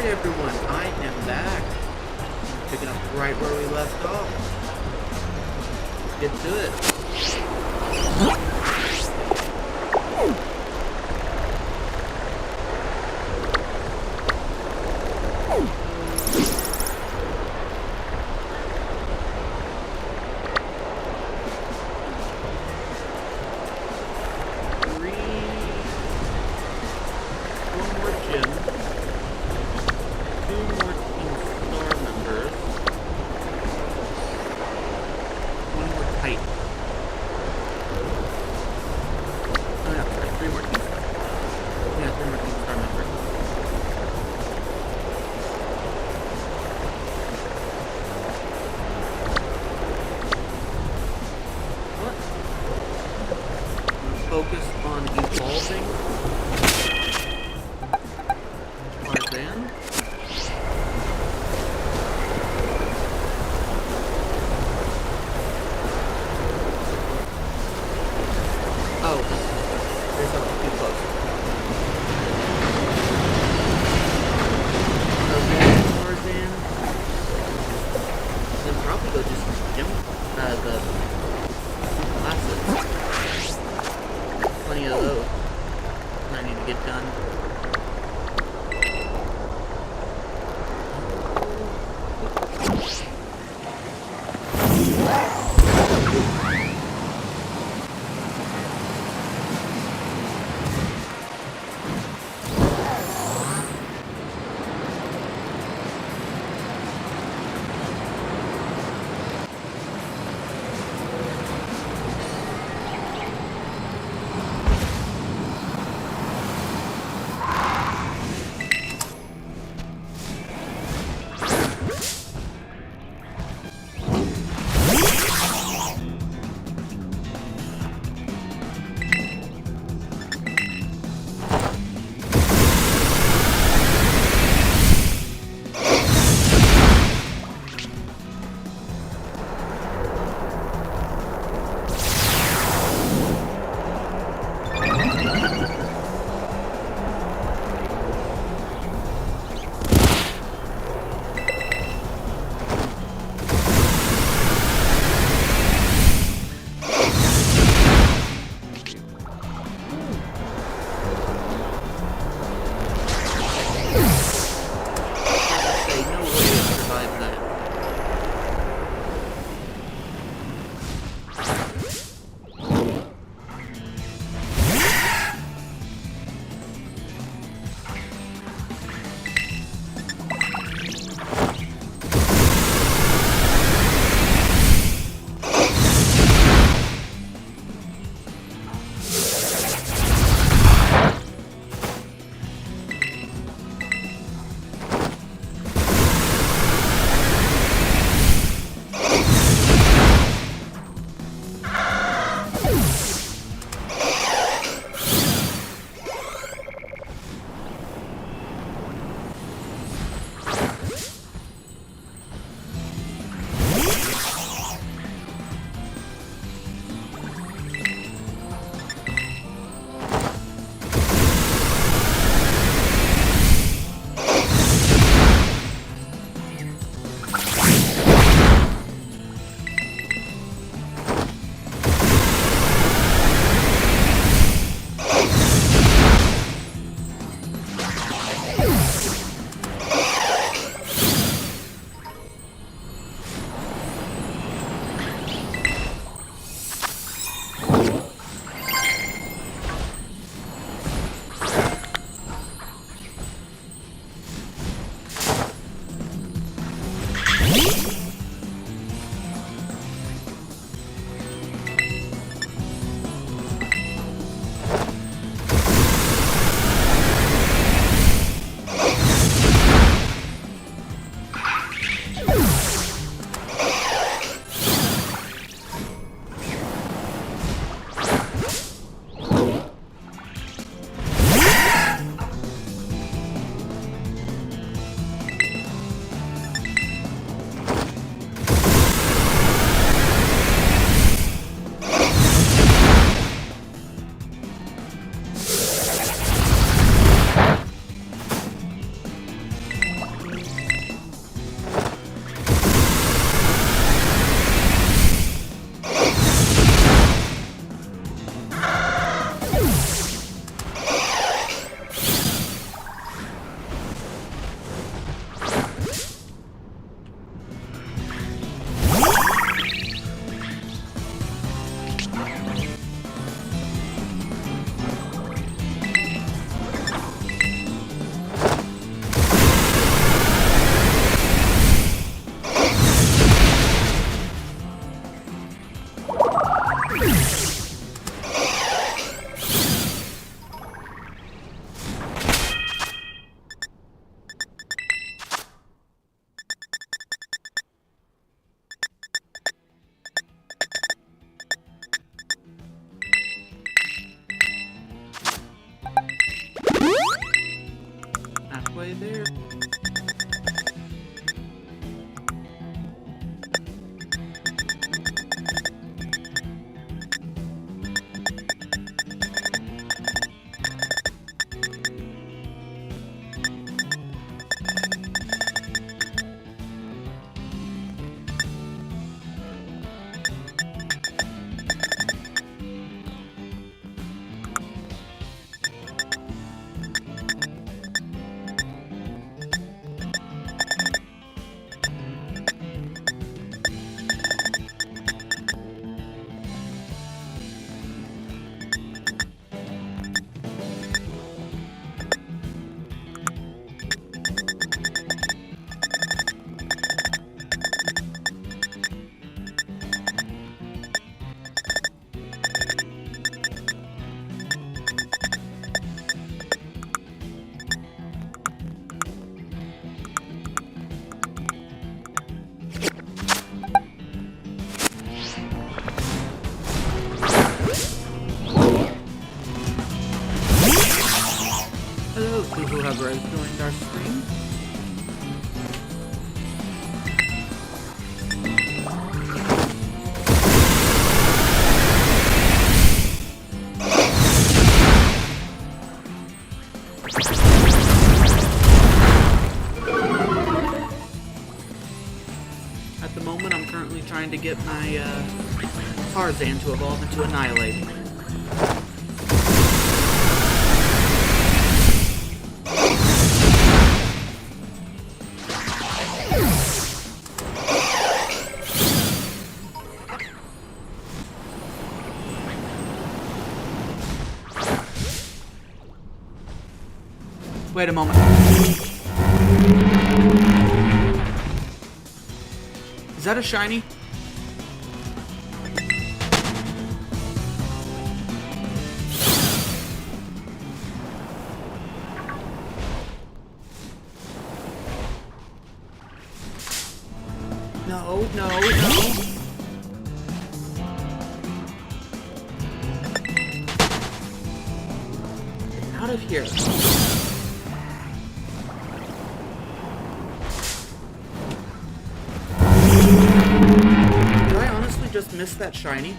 everyone, I am back. Picking up right where we left off. Get to it. One more gym. 2 more Team Star members. 1 more Titan. Oh yeah, sorry, 3 more Team Star. Yeah, 3 more Team Star members. What? Focus on evolving Tarzan. Oh, there's something too close. Tarzan. Then probably go just jump the classes. Plenty of those. I need to get done. Halfway there. Hello to whoever has joined our stream. At the moment, I'm currently trying to get my Tarzan to evolve into Annihilate. Wait a moment. Is that a shiny? No, no, no. Get out of here. Did I honestly just miss that shiny?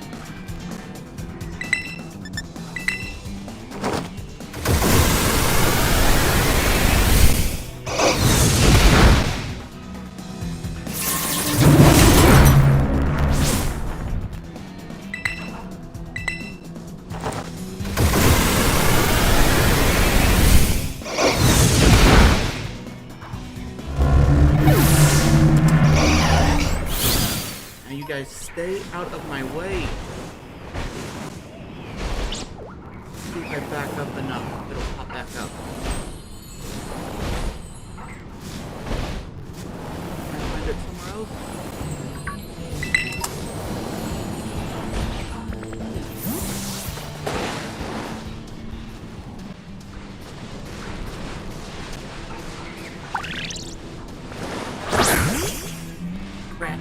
Guys, stay out of my way. See if I back up enough, it'll pop back up. Can I find it somewhere else? Rat.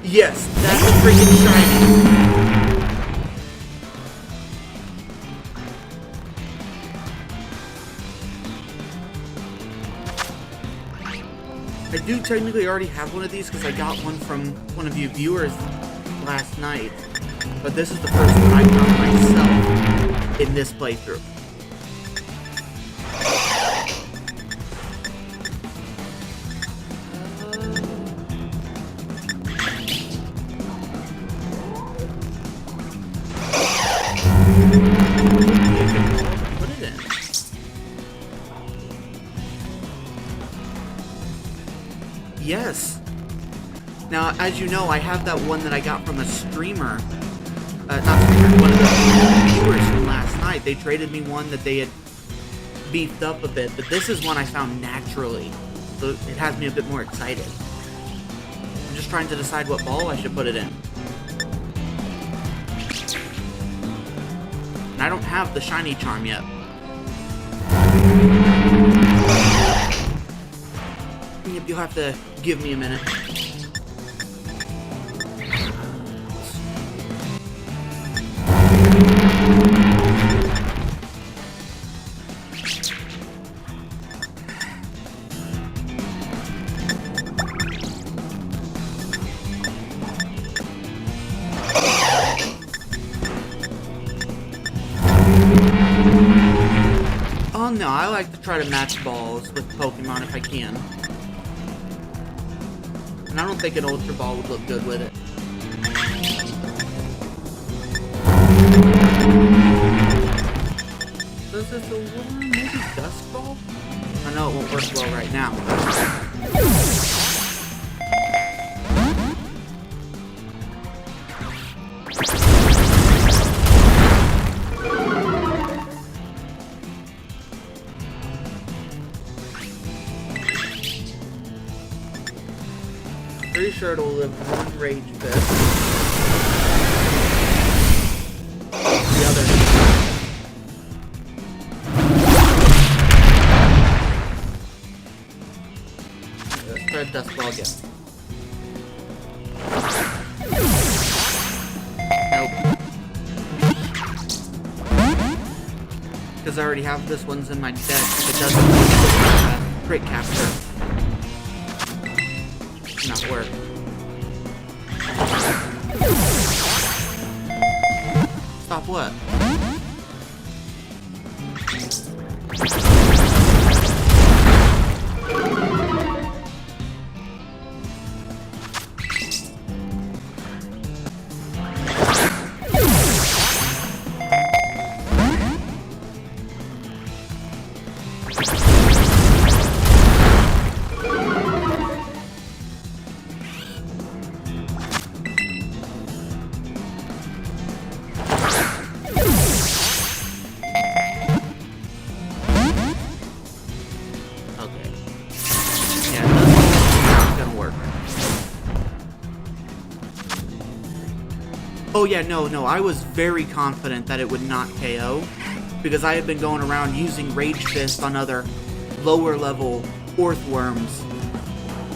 Yes, that's freaking shiny. I do technically already have one of these because I got one from one of you viewers last night. But this is the first one I got myself in this playthrough. Put it in. Yes. Now, as you know, I have that one that I got from a streamer. Not streamer, one of the viewers from last night. They traded me one that they had beefed up a bit, but this is one I found naturally. So it has me a bit more excited. I'm just trying to decide what ball I should put it in. And I don't have the shiny charm yet. Yep, you'll have to give me a minute. Oh no, I like to try to match balls with Pokemon if I can. And I don't think an Ultra Ball would look good with it. Does this a one? Maybe Dusk Ball? I know it won't work well right now. Pretty sure it'll live one Rage Fist. The other. Let's try Dust Ball again. Nope. Because I already have this one's in my deck. It doesn't crit capture. Not work. Stop what? Oh yeah, no, I was very confident that it would not KO, because I had been going around using Rage Fist on other lower level Orthworms,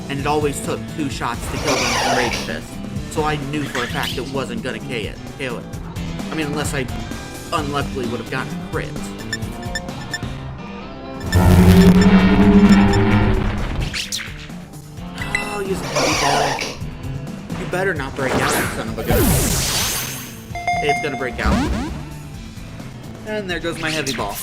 and it always took 2 shots to kill them from Rage Fist. So I knew for a fact it wasn't gonna KO it. I mean, unless I unluckily would have gotten a crit. Oh, use a heavy ball. You better not break out, you son of a gun. It's gonna break out. And there goes my heavy ball.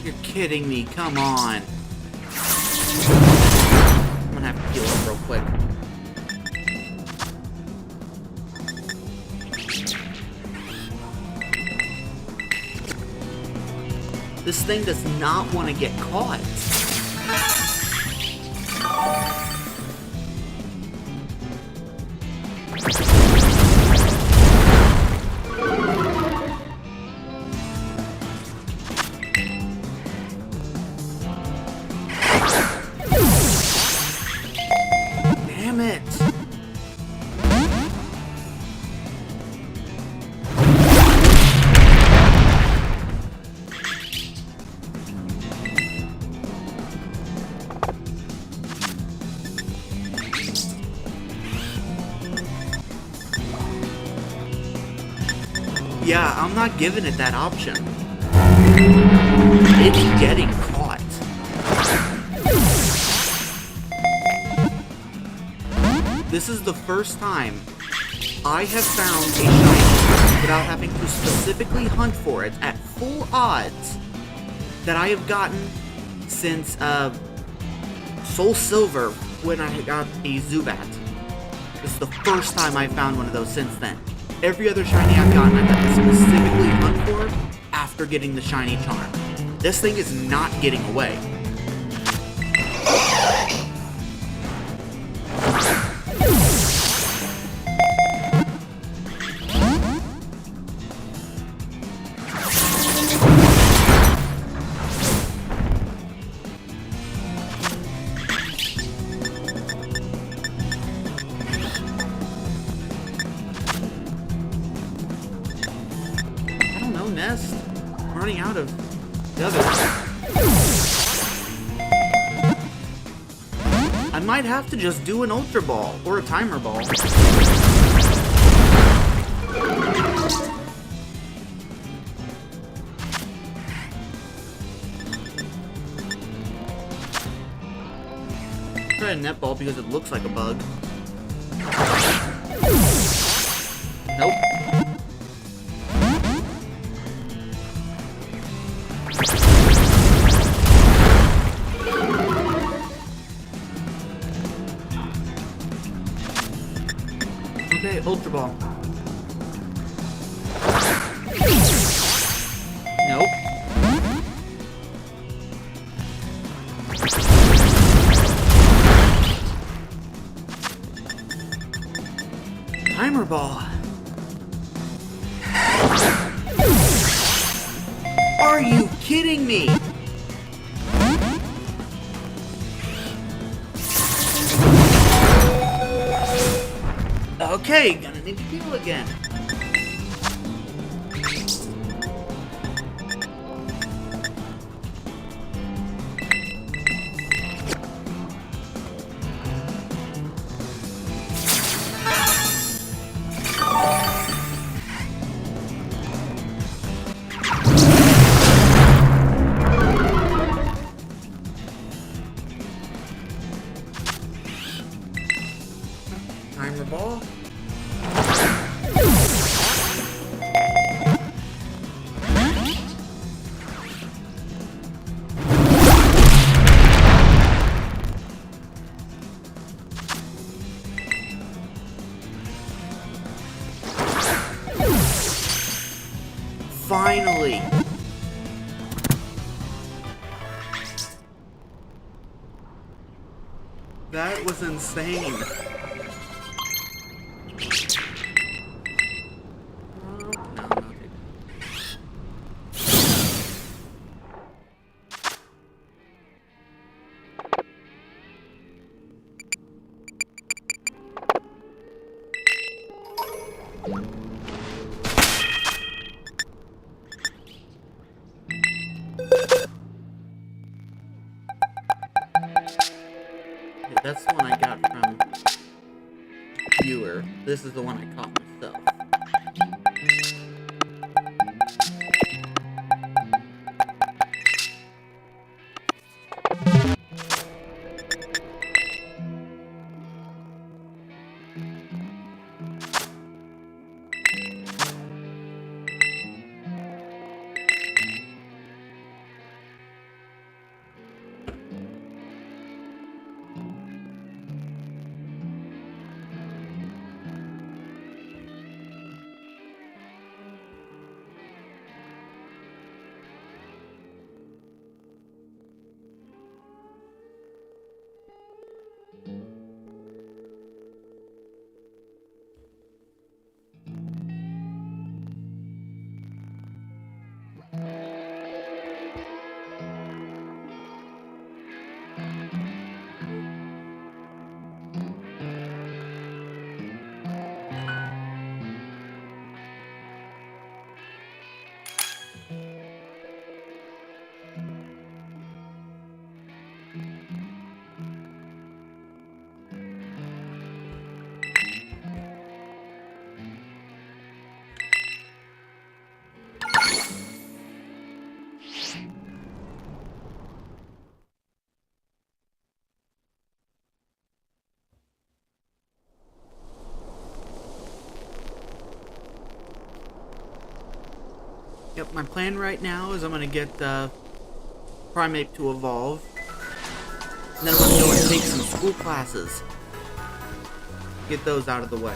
You're kidding me, come on. I'm gonna have to heal up real quick. This thing does not want to get caught. Damn it. Yeah, I'm not giving it that option. It's getting caught. This is the first time I have found a shiny without having to specifically hunt for it at full odds that I have gotten since Soul Silver when I got a Zubat. This is the first time I've found one of those since then. Every other shiny I've gotten, I've had to specifically hunt for after getting the shiny charm. This thing is not getting away. Nest. I'm running out of the others. I might have to just do an Ultra Ball or a Timer Ball. Try a Net Ball because it looks like a bug. Nope. Okay, Ultra Ball. Nope. Timer Ball. Are you kidding me? Okay, gonna need to heal again. Timer Ball. Finally! That was insane. That's the one I got from viewer. This is the one I caught myself. Yep, my plan right now is I'm gonna get Primate to evolve. And then I'm gonna go and take some school classes. get those out of the way.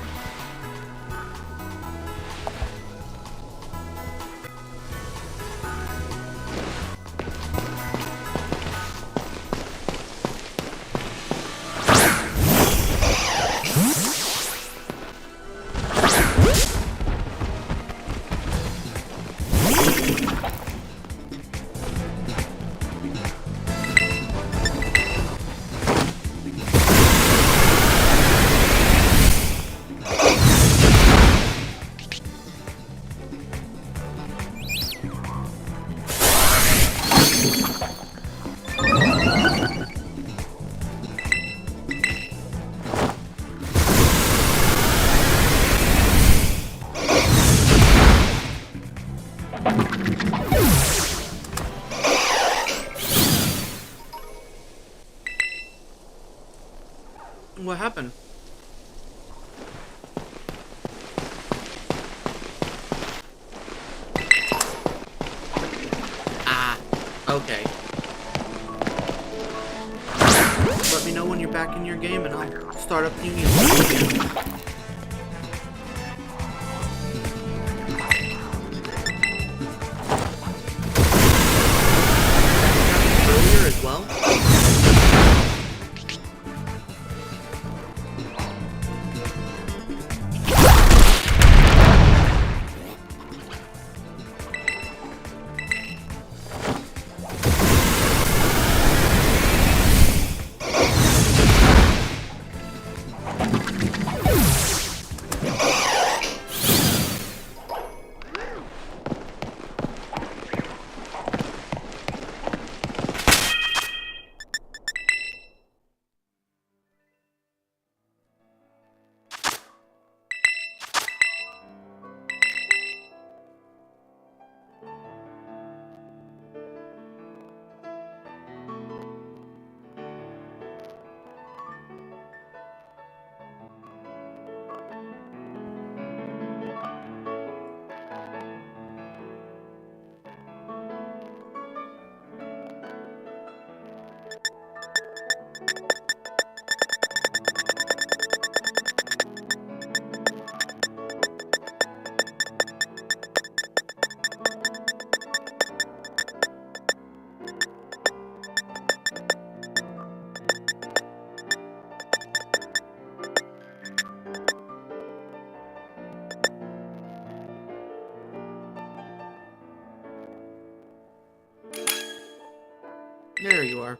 What happened? Ah, okay. Let me know when you're back in your game and I'll start up the again. Earlier as well? There you are.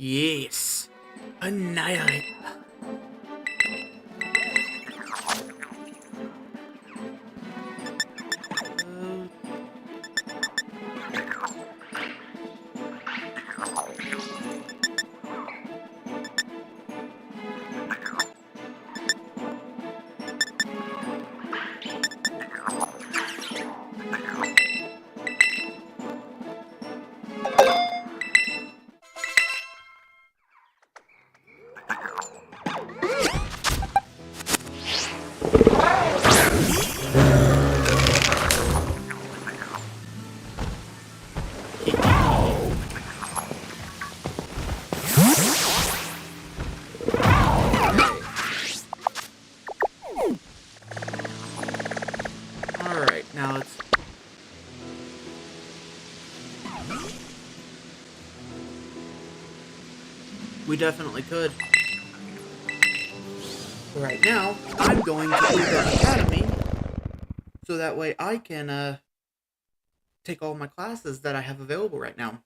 Yes. Annihilate. We definitely could. But right now, I'm going to the academy so that way I can take all my classes that I have available right now.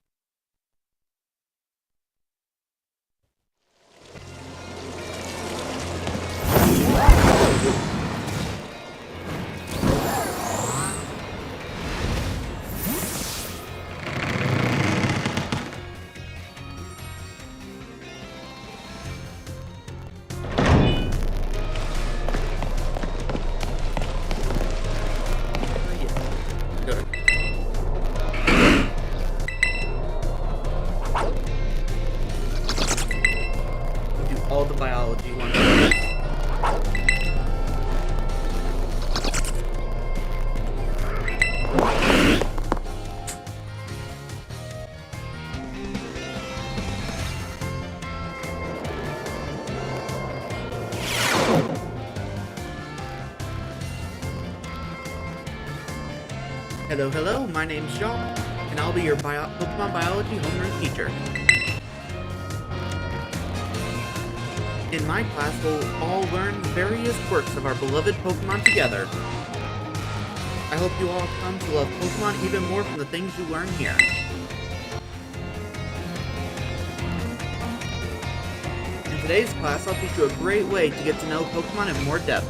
Good. Do all the biology ones. Hello, hello, my name's Jacques, and I'll be your Pokemon Biology homeroom teacher. In my class, we'll all learn various quirks of our beloved Pokemon together. I hope you all come to love Pokemon even more from the things you learn here. In today's class, I'll teach you a great way to get to know Pokemon in more depth.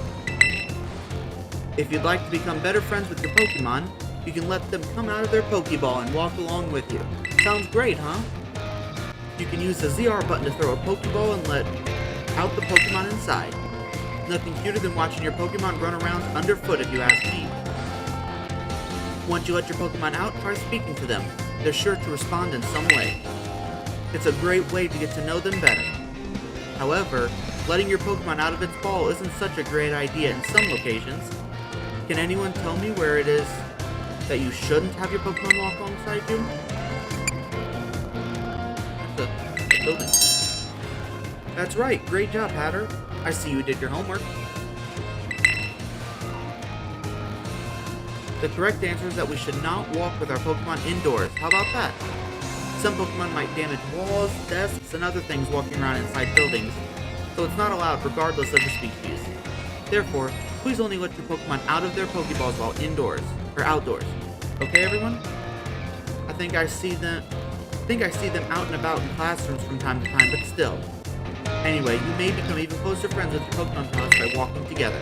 If you'd like to become better friends with your Pokemon, you can let them come out of their Pokeball and walk along with you. Sounds great, huh? You can use the ZR button to throw a Pokeball and let out the Pokemon inside. Nothing cuter than watching your Pokemon run around underfoot if you ask me. Once you let your Pokemon out, try speaking to them. They're sure to respond in some way. It's a great way to get to know them better. However, letting your Pokemon out of its ball isn't such a great idea in some locations. Can anyone tell me where it is that you shouldn't have your Pokemon walk alongside you? The building. That's right, great job, Hatter. I see you did your homework. The correct answer is that we should not walk with our Pokemon indoors. How about that? Some Pokemon might damage walls, desks, and other things walking around inside buildings, so it's not allowed regardless of the species. Therefore, please only let your Pokemon out of their Pokeballs while indoors, or outdoors. Okay, everyone? I think I see them out and about in classrooms from time to time, but still. Anyway, you may become even closer friends with your Pokemon pals by walking together.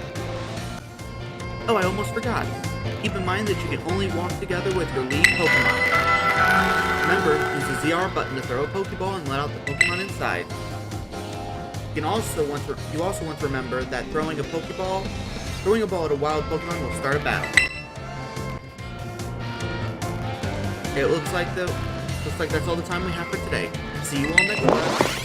Oh, I almost forgot. Keep in mind that you can only walk together with your lead Pokemon. Remember, use the ZR button to throw a Pokeball and let out the Pokemon inside. You also want to remember that throwing a ball at a wild Pokemon will start a battle. It looks like that's all the time we have for today. See you all next time.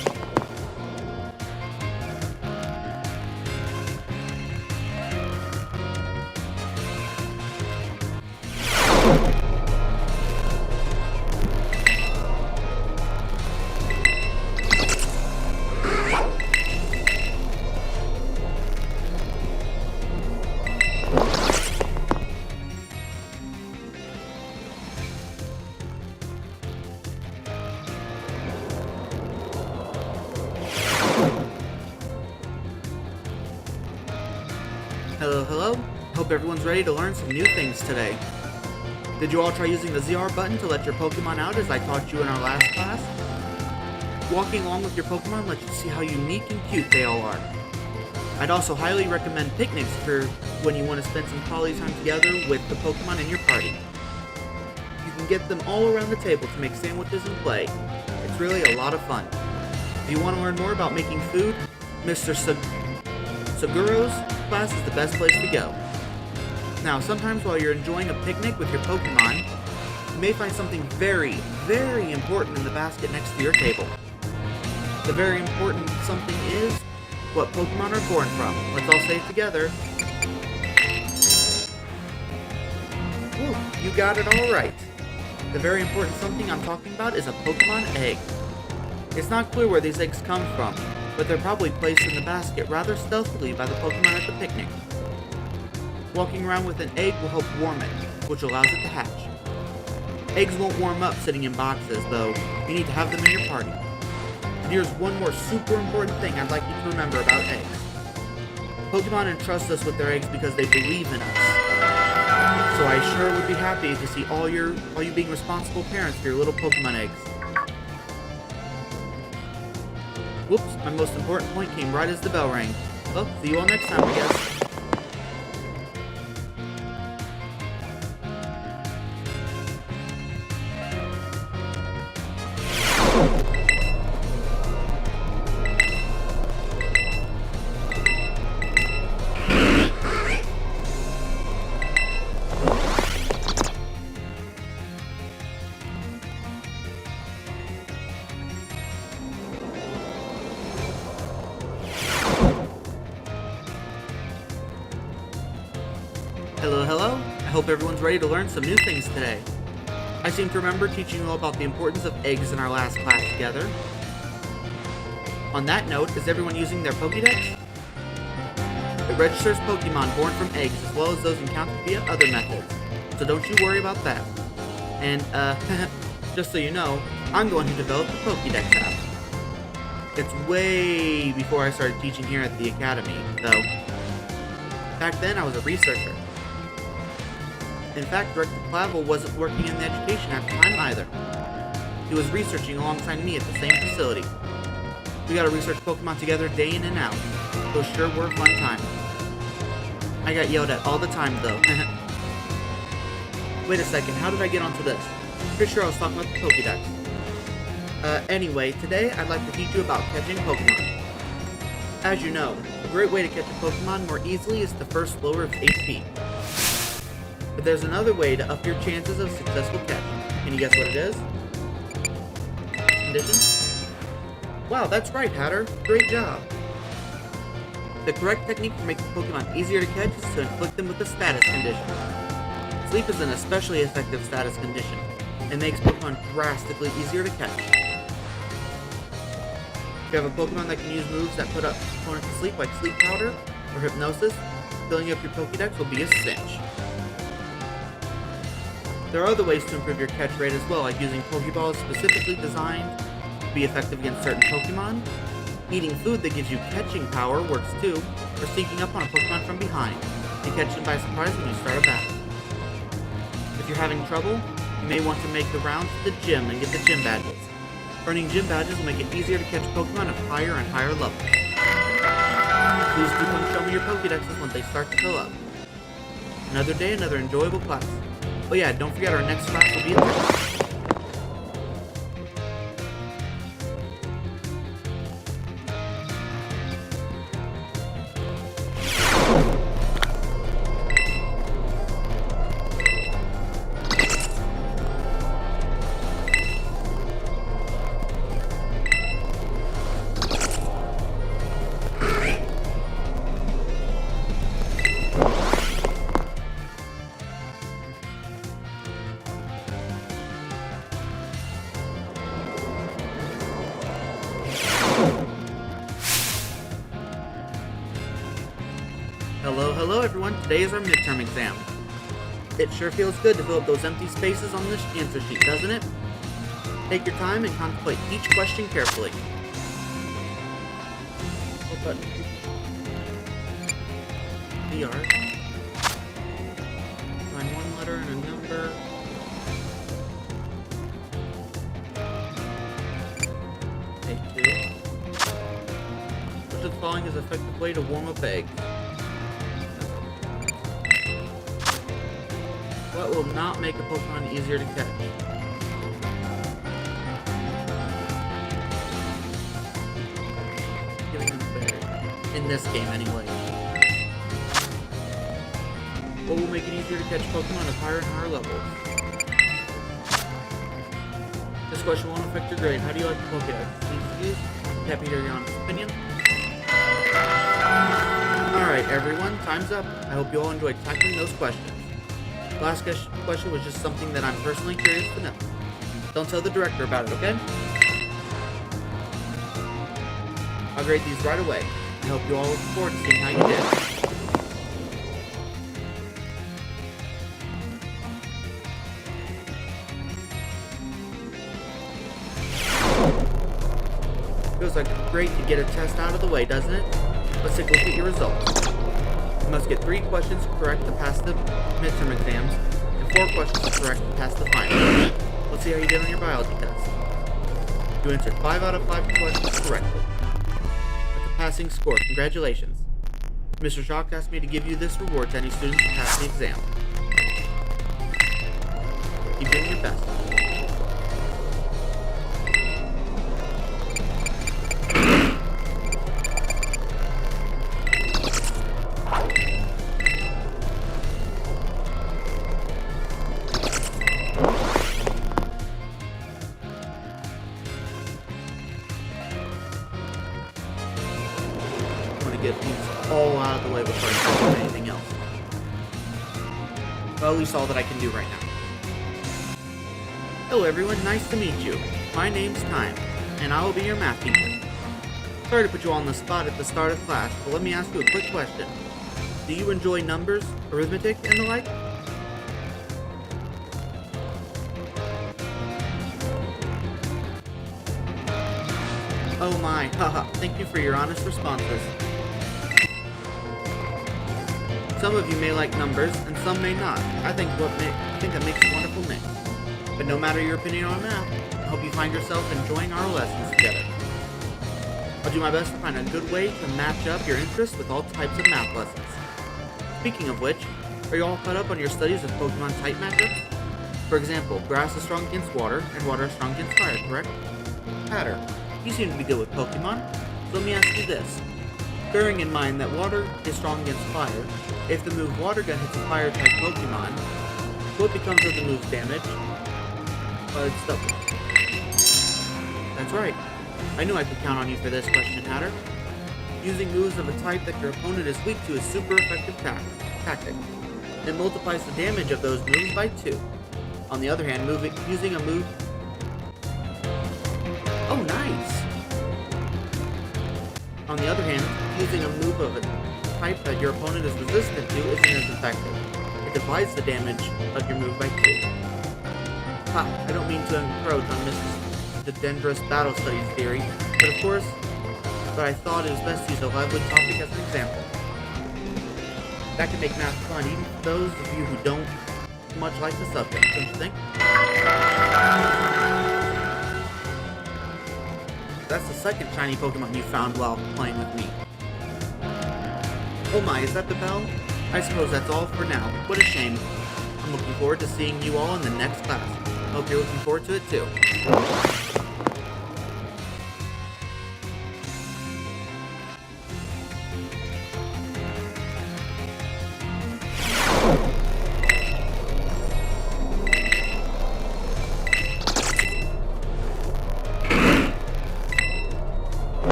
Hello. Hope everyone's ready to learn some new things today. Did you all try using the ZR button to let your Pokemon out as I taught you in our last class? Walking along with your Pokemon lets you see how unique and cute they all are. I'd also highly recommend picnics for when you want to spend some quality time together with the Pokemon in your party. You can get them all around the table to make sandwiches and play. It's really a lot of fun. If you want to learn more about making food, Mr. Seguro's class is the best place to go. Now, sometimes while you're enjoying a picnic with your Pokemon, you may find something very, very important in the basket next to your table. The very important something is what Pokemon are born from. Let's all say it together. Whew, you got it all right. The very important something I'm talking about is a Pokemon egg. It's not clear where these eggs come from, but they're probably placed in the basket rather stealthily by the Pokemon at the picnic. Walking around with an egg will help warm it, which allows it to hatch. Eggs won't warm up sitting in boxes, though you need to have them in your party. And here's one more super important thing I'd like you to remember about eggs. Pokemon entrust us with their eggs because they believe in us. So I sure would be happy to see all you being responsible parents for your little Pokemon eggs. Whoops, my most important point came right as the bell rang. Well, see you all next time, I guess. Hello. I hope everyone's ready to learn some new things today. I seem to remember teaching you all about the importance of eggs in our last class together. On that note, is everyone using their Pokédex? It registers Pokemon born from eggs as well as those encountered via other methods, so don't you worry about that. And, just so you know, I'm the one who developed the Pokédex app. It's way before I started teaching here at the Academy, though. Back then, I was a researcher. In fact, Director Clavel wasn't working in the education at the time either. He was researching alongside me at the same facility. We got to research Pokemon together day in and out. Those sure were fun times. I got yelled at all the time, though. Wait a second, how did I get onto this? Pretty sure I was talking about the Pokédex. Anyway, today I'd like to teach you about catching Pokemon. As you know, a great way to catch a Pokemon more easily is to first lower its HP. But there's another way to up your chances of successful catch. Can you guess what it is? Condition? Wow, that's right, Hatter. Great job. The correct technique for making Pokemon easier to catch is to inflict them with a status condition. Sleep is an especially effective status condition, and makes Pokemon drastically easier to catch. If you have a Pokemon that can use moves that put up opponents to sleep, like Sleep Powder or Hypnosis, filling up your Pokédex will be a cinch. There are other ways to improve your catch rate as well, like using Pokeballs specifically designed to be effective against certain Pokemon. Eating food that gives you catching power works too, or sneaking up on a Pokemon from behind and catch them by surprise when you start a battle. If you're having trouble, you may want to make the rounds to the gym and get the gym badges. Earning gym badges will make it easier to catch Pokemon of higher and higher levels. Please do come show me your Pokédexes when they start to fill up. Another day, another enjoyable class. Oh yeah, don't forget our next class will be at 3. Hello everyone, today is our midterm exam. It sure feels good to fill up those empty spaces on this answer sheet, doesn't it? Take your time and contemplate each question carefully. What button? VR. Find one letter and a number. Take 2. Which of the following is an effective way to warm up eggs? What will not make a Pokemon easier to catch? Giving them a berry. In this game, anyway. What will make it easier to catch Pokemon of higher and higher levels? This question won't affect your grade. How do you like the Pokédex? Please, happy to hear your honest opinion. Alright, everyone, time's up. I hope you all enjoyed tackling those questions. The last question was just something that I'm personally curious to know. Don't tell the director about it, okay? I'll grade these right away. I hope you all look forward to seeing how you did. Feels like great to get a test out of the way, doesn't it? Let's take a look at your results. You must get 3 questions correct to pass the midterm exams, and 4 questions correct to pass the final. Let's see how you did on your biology test. You answered 5 out of 5 questions correctly. That's a passing score. Congratulations. Mr. Shock asked me to give you this reward to any students who pass the exam. Keep doing your best. Get these all out of the way before I do anything else. Well, at least all that I can do right now. Hello everyone, nice to meet you. My name's Time, and I will be your math teacher. Sorry to put you on the spot at the start of class, but let me ask you a quick question. Do you enjoy numbers, arithmetic, and the like? Oh my, haha, thank you for your honest responses. Some of you may like numbers, and some may not. I think that makes a wonderful mix. But no matter your opinion on math, I hope you find yourself enjoying our lessons together. I'll do my best to find a good way to match up your interests with all types of math lessons. Speaking of which, are you all caught up on your studies of Pokemon type matchups? For example, grass is strong against water, and water is strong against fire, correct? Hatter, you seem to be good with Pokemon, so let me ask you this. Bearing in mind that water is strong against fire, if the move Water Gun hits a fire-type Pokemon, what becomes of the move's damage? It's double. That's right. I knew I could count on you for this question, Hatter. Using moves of a type that your opponent is weak to is super effective tactic. It multiplies the damage of those moves by 2. On the other hand, using a move... Oh, nice! On the other hand, using a move of a type that your opponent is resistant to isn't as effective. It divides the damage of your move by 2. Ha, I don't mean to encroach on Mrs. Dendrus battle studies theory, but I thought it was best to use a lively topic as an example. That can make math fun, even for those of you who don't much like the subject, don't you think? That's the second shiny Pokemon you found while playing with me. Oh my, is that the bell? I suppose that's all for now. What a shame. I'm looking forward to seeing you all in the next class. Hope you're looking forward to it too.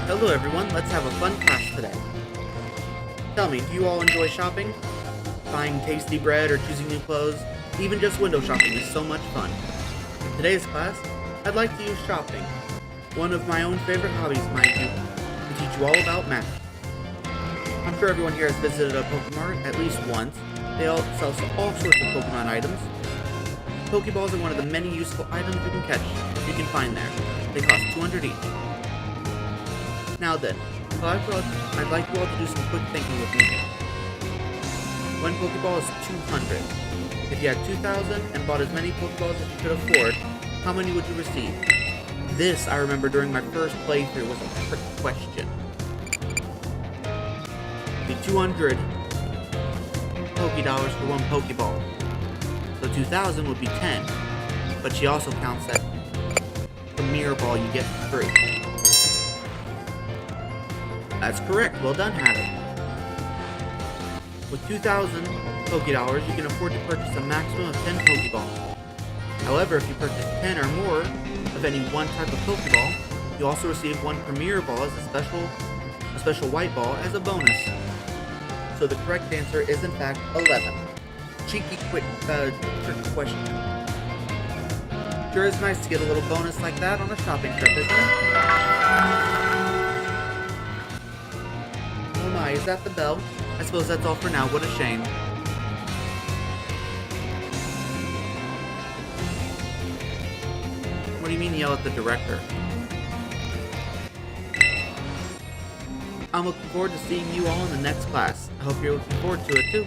Hello everyone, let's have a fun class today. Tell me, do you all enjoy shopping? Buying tasty bread or choosing new clothes? Even just window shopping is so much fun. In today's class, I'd like to use shopping, one of my own favorite hobbies, mind you, to teach you all about math. I'm sure everyone here has visited a Pokemart at least once. They all sell all sorts of Pokemon items. Pokeballs are one of the many useful items you can find there. They cost 200 each. Now then, I'd like you all to do some quick thinking with me here. One Pokeball is 200. If you had 2,000 and bought as many Pokeballs as you could afford, how many would you receive? This, I remember during my first playthrough, was a trick question. The 200 Pokédollars for one Pokeball. So 2,000 would be 10, but she also counts that Premier Ball you get for free. That's correct. Well done, Hatter. With 2,000 Pokédollars, you can afford to purchase a maximum of 10 Pokeballs. However, if you purchase 10 or more of any one type of Pokeball, you also receive one Premier Ball as a special white ball as a bonus. So the correct answer is in fact 11. Cheeky quick trick question. Sure is nice to get a little bonus like that on a shopping trip, isn't it? Hi, is that the bell? I suppose that's all for now. What a shame. What do you mean yell at the director? I'm looking forward to seeing you all in the next class. I hope you're looking forward to it too.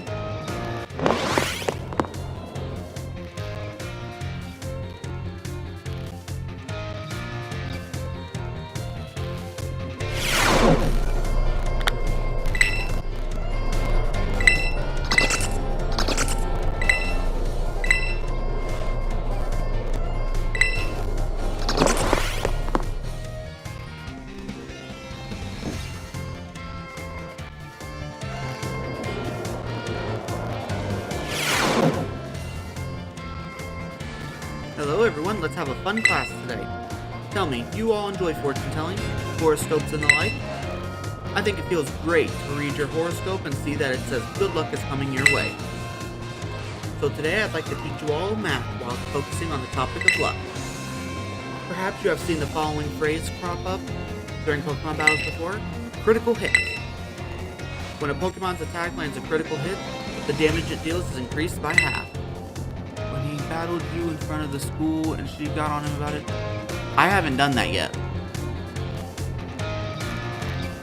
Hello everyone, let's have a fun class today. Tell me, do you all enjoy fortune telling, horoscopes and the like? I think it feels great to read your horoscope and see that it says good luck is coming your way. So today I'd like to teach you all math while focusing on the topic of luck. Perhaps you have seen the following phrase crop up during Pokemon battles before. Critical hit. When a Pokemon's attack lands a critical hit, the damage it deals is increased by half. When he battled you in front of the school and she got on him about it? I haven't done that yet.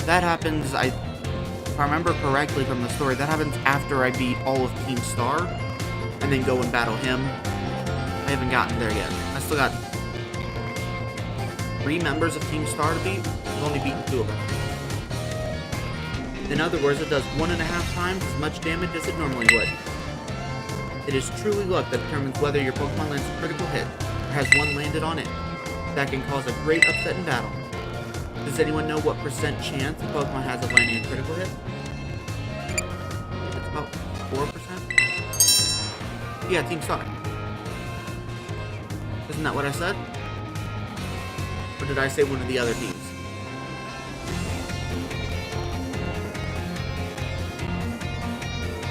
That happens, if I remember correctly from the story, that happens after I beat all of Team Star and then go and battle him. I haven't gotten there yet. I still got 3 members of Team Star to beat. I've only beaten 2 of them. In other words, it does 1.5 times as much damage as it normally would. It is truly luck that determines whether your Pokemon lands a critical hit, or has one landed on it. That can cause a great upset in battle. Does anyone know what percent chance a Pokemon has of landing a critical hit? It's about 4%? Yeah, Team Star. Isn't that what I said? Or did I say one of the other teams?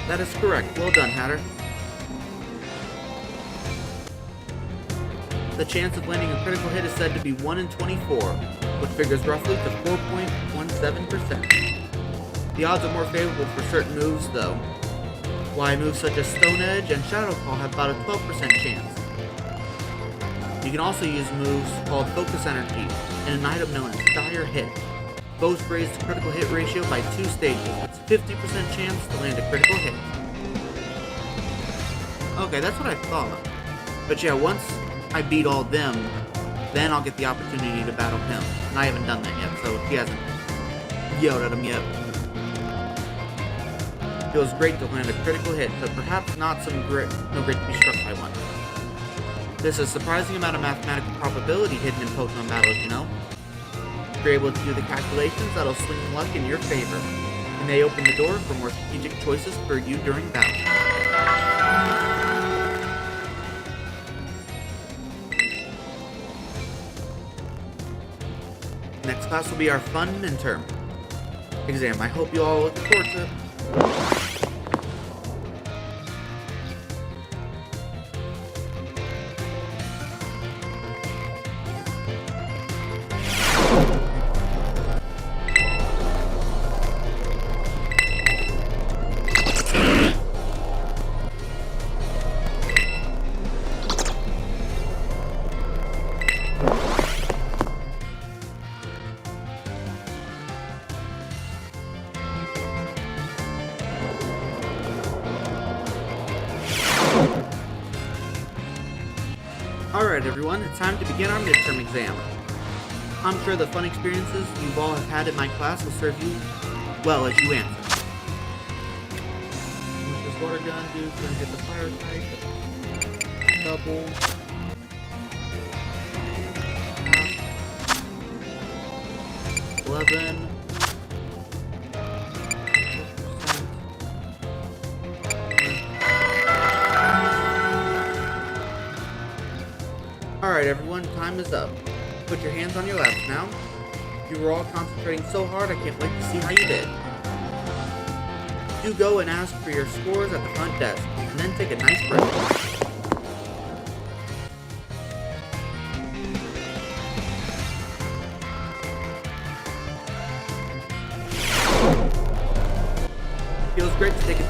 That is correct. Well done, Hatter. The chance of landing a critical hit is said to be 1 in 24, which figures roughly to 4.17%. The odds are more favorable for certain moves, though. Why moves such as Stone Edge and Shadow Claw have about a 12% chance. You can also use moves called Focus Energy and an item known as Dire Hit. Both raise the critical hit ratio by 2 stages. It's 50% chance to land a critical hit. Okay, that's what I thought. But yeah, once I beat all of them, then I'll get the opportunity to battle him. And I haven't done that yet, so he hasn't yelled at him yet. Feels great to land a critical hit, but perhaps not no great to be struck by one. There's a surprising amount of mathematical probability hidden in Pokemon battles, you know? If you're able to do the calculations, that'll swing luck in your favor, and they open the door for more strategic choices for you during battle. Next class will be our fun midterm exam. I hope you all look forward to it. Alright everyone, it's time to begin our midterm exam. I'm sure the fun experiences you all have had in my class will serve you well as you answer. What does water gun do? It's gonna hit the fire type. Double. 11. Alright everyone, time is up. Put your hands on your laps now. You were all concentrating so hard, I can't wait to see how you did. Do go and ask for your scores at the front desk, and then take a nice break. Feels great to get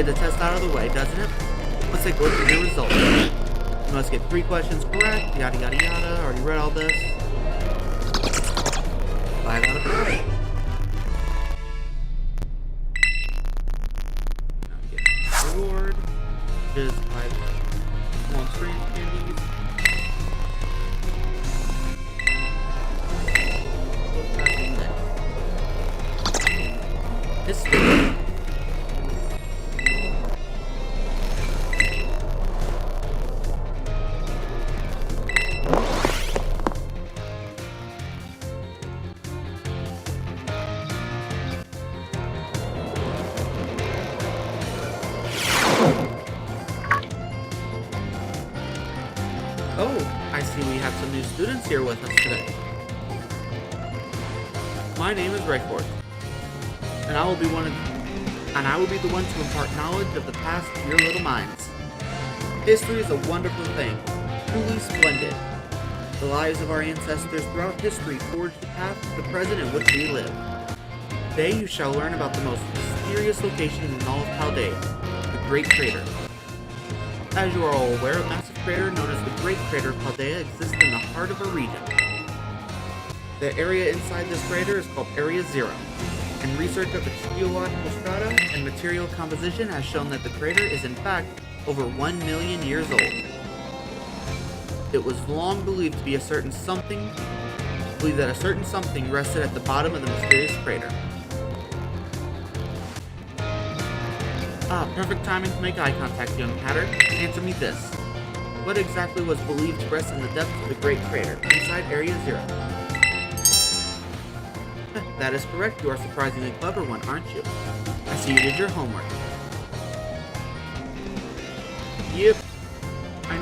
a test out of the way, doesn't it? Let's take a look at your results. You must get 3 questions correct, yada yada yada. Already read all this. 5 out of 5. Now we get a reward, which is 5 small screen candies. History. Oh, I see we have some new students here with us today. My name is Rayford, and I will be the one to impart knowledge of the past to your little minds. History is a wonderful thing, truly splendid. The lives of our ancestors throughout history forged the path to the present in which we live. Today you shall learn about the most mysterious location in all of Paldea, the Great Crater. As you are all aware, a massive crater known as the Great Crater of Paldea exists in the heart of a region. The area inside this crater is called Area Zero, and research of its geological strata and material composition has shown that the crater is in fact over 1 million years old. It was long believed that a certain something rested at the bottom of the mysterious crater. Perfect timing to make eye contact, young hatter. Answer me this. What exactly was believed to rest in the depths of the Great Crater, inside Area Zero? That is correct. You are a surprisingly clever one, aren't you? I see you did your homework. Yep. I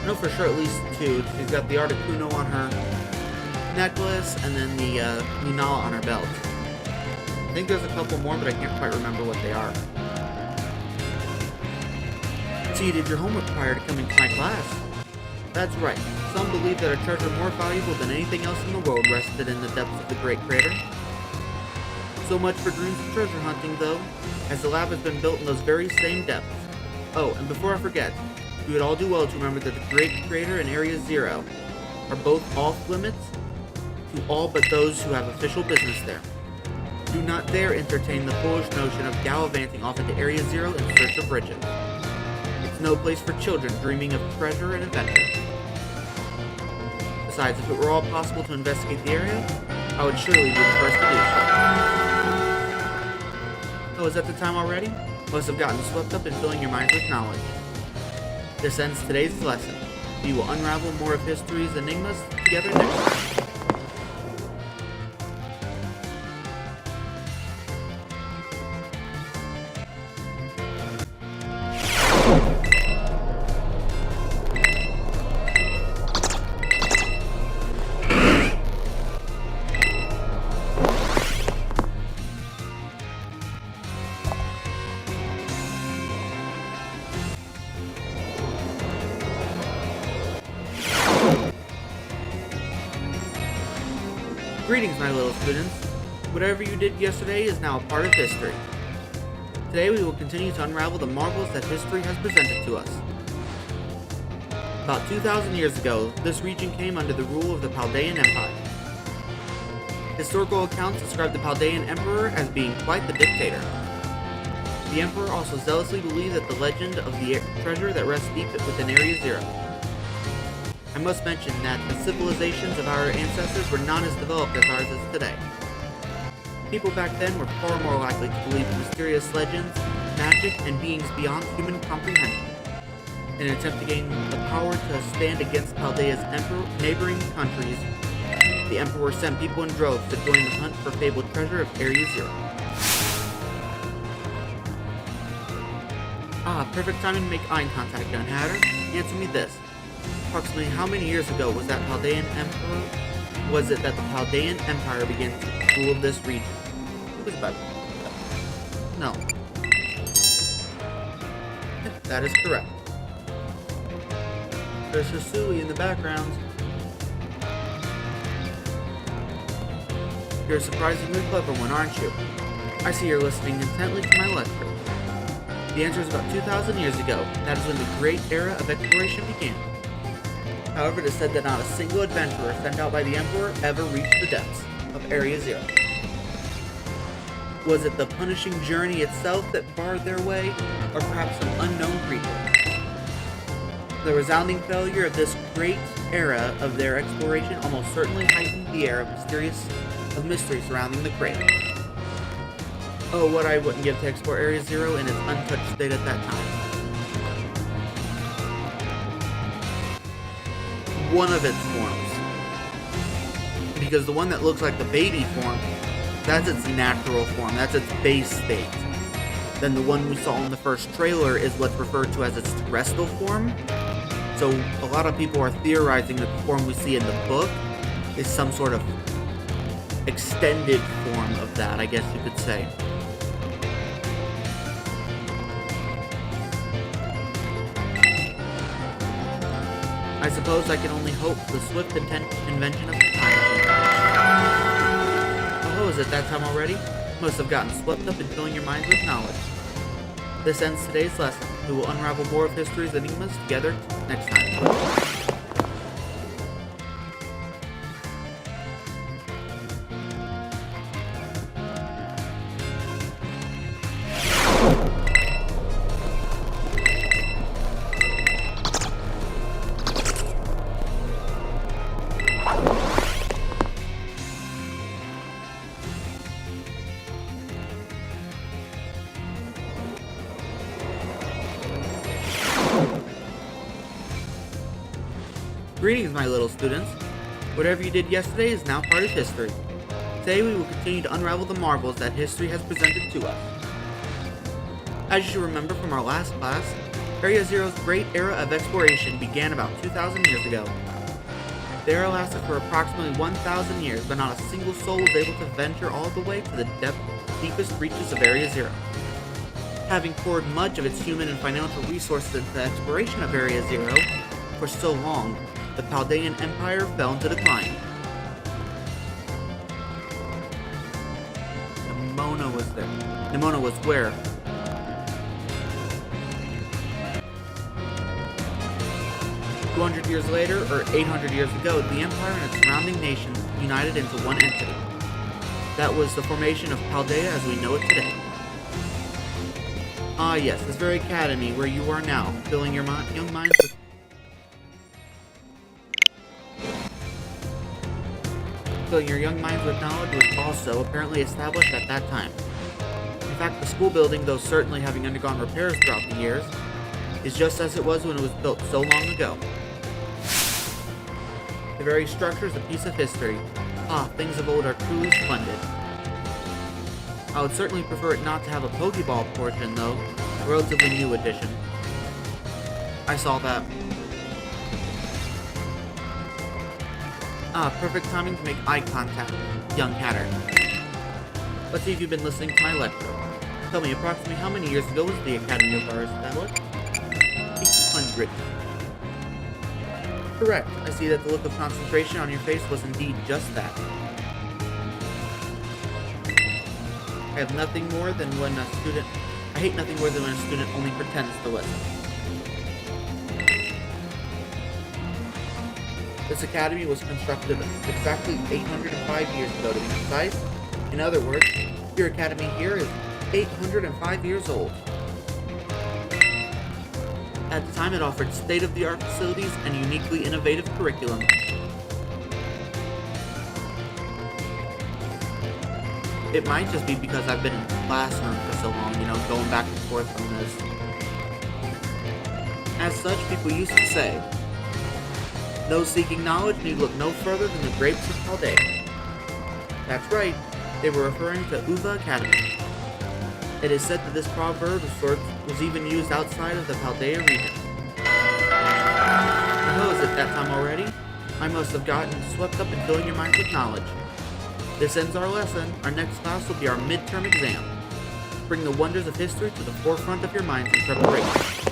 know for sure at least 2. She's got the Articuno on her necklace and then the Ninala on her belt. I think there's a couple more, but I can't quite remember what they are. So you did your homework prior to coming to my class. That's right. Some believe that a treasure more valuable than anything else in the world rested in the depths of the Great Crater. So much for dreams of treasure hunting, though, as the lab has been built in those very same depths. Oh, and before I forget, you would all do well to remember that the Great Crater and Area Zero are both off-limits to all but those who have official business there. Do not dare entertain the foolish notion of gallivanting off into Area Zero in search of riches. It's no place for children dreaming of treasure and adventure. Besides, if it were all possible to investigate the area, I would surely be the first to do so. Oh, is that the time already? Must have gotten swept up in filling your minds with knowledge. This ends today's lesson. We will unravel more of history's enigmas together next time. Greetings, my little students. Whatever you did yesterday is now a part of history. Today we will continue to unravel the marvels that history has presented to us. About 2,000 years ago, this region came under the rule of the Paldean Empire. Historical accounts describe the Paldean Emperor as being quite the dictator. The Emperor also zealously believed that the legend of the treasure that rests deep within Area Zero. I must mention that the civilizations of our ancestors were not as developed as ours is today. People back then were far more likely to believe in mysterious legends, magic, and beings beyond human comprehension. In an attempt to gain the power to stand against Paldea's neighboring countries, the Emperor sent people in droves to join the hunt for fabled treasure of Area Zero. Perfect timing to make eye contact, Gun Hatter. Answer me this. Approximately how many years ago was it that the Paldean Empire began to rule this region? It was about... No. That is correct. There's Hisui in the background. You're a surprisingly clever one, aren't you? I see you're listening intently to my lecture. The answer is about 2,000 years ago. That is when the great era of exploration began. However, it is said that not a single adventurer sent out by the Emperor ever reached the depths of Area Zero. Was it the punishing journey itself that barred their way, or perhaps some unknown creature? The resounding failure of this great era of their exploration almost certainly heightened the air of mystery surrounding the crater. Oh, what I wouldn't give to explore Area Zero in its untouched state at that time. One of its forms. Because the one that looks like the baby form, that's its natural form, that's its base state. Then the one we saw in the first trailer is what's referred to as its terrestrial form. So a lot of people are theorizing that the form we see in the book is some sort of extended form of that, I guess you could say. I suppose I can only hope for the swift invention of the time machine. Oh, is it that time already? Must have gotten swept up in filling your minds with knowledge. This ends today's lesson. We will unravel more of history's enigmas together next time. Greetings, my little students. Whatever you did yesterday is now part of history. Today we will continue to unravel the marvels that history has presented to us. As you should remember from our last class, Area Zero's great era of exploration began about 2,000 years ago. The era lasted for approximately 1,000 years, but not a single soul was able to venture all the way to the deepest reaches of Area Zero. Having poured much of its human and financial resources into the exploration of Area Zero for so long, the Chaldean Empire fell into decline. Nimona was there. Nimona was where? "200 years later, or 800 years ago, the Empire and its surrounding nations united into one entity. That was the formation of Chaldea as we know it today. Ah yes, this very academy where you are now, filling your young minds with knowledge was also apparently established at that time. In fact, the school building, though certainly having undergone repairs throughout the years, is just as it was when it was built so long ago. The very structure is a piece of history. Ah, things of old are truly splendid. I would certainly prefer it not to have a Pokeball portion, though, a relatively new addition. I saw that. Ah, perfect timing to make eye contact, young Hatter. Let's see if you've been listening to my lecture. Tell me, approximately how many years ago was the Academy of Art established? 800. Correct. I see that the look of concentration on your face was indeed just that. I hate nothing more than when a student only pretends to listen. This academy was constructed exactly 805 years ago, to be precise. In other words, your academy here is 805 years old. At the time, it offered state-of-the-art facilities and uniquely innovative curriculum. It might just be because I've been in the classroom for so long, going back and forth from this. As such, people used to say, those seeking knowledge need look no further than the grapes of Chaldea. That's right, they were referring to Uva Academy. It is said that this proverb of sorts was even used outside of the Chaldea region. Oh, is it that time already? I must have gotten swept up in filling your minds with knowledge. This ends our lesson. Our next class will be our midterm exam. Bring the wonders of history to the forefront of your minds in preparation.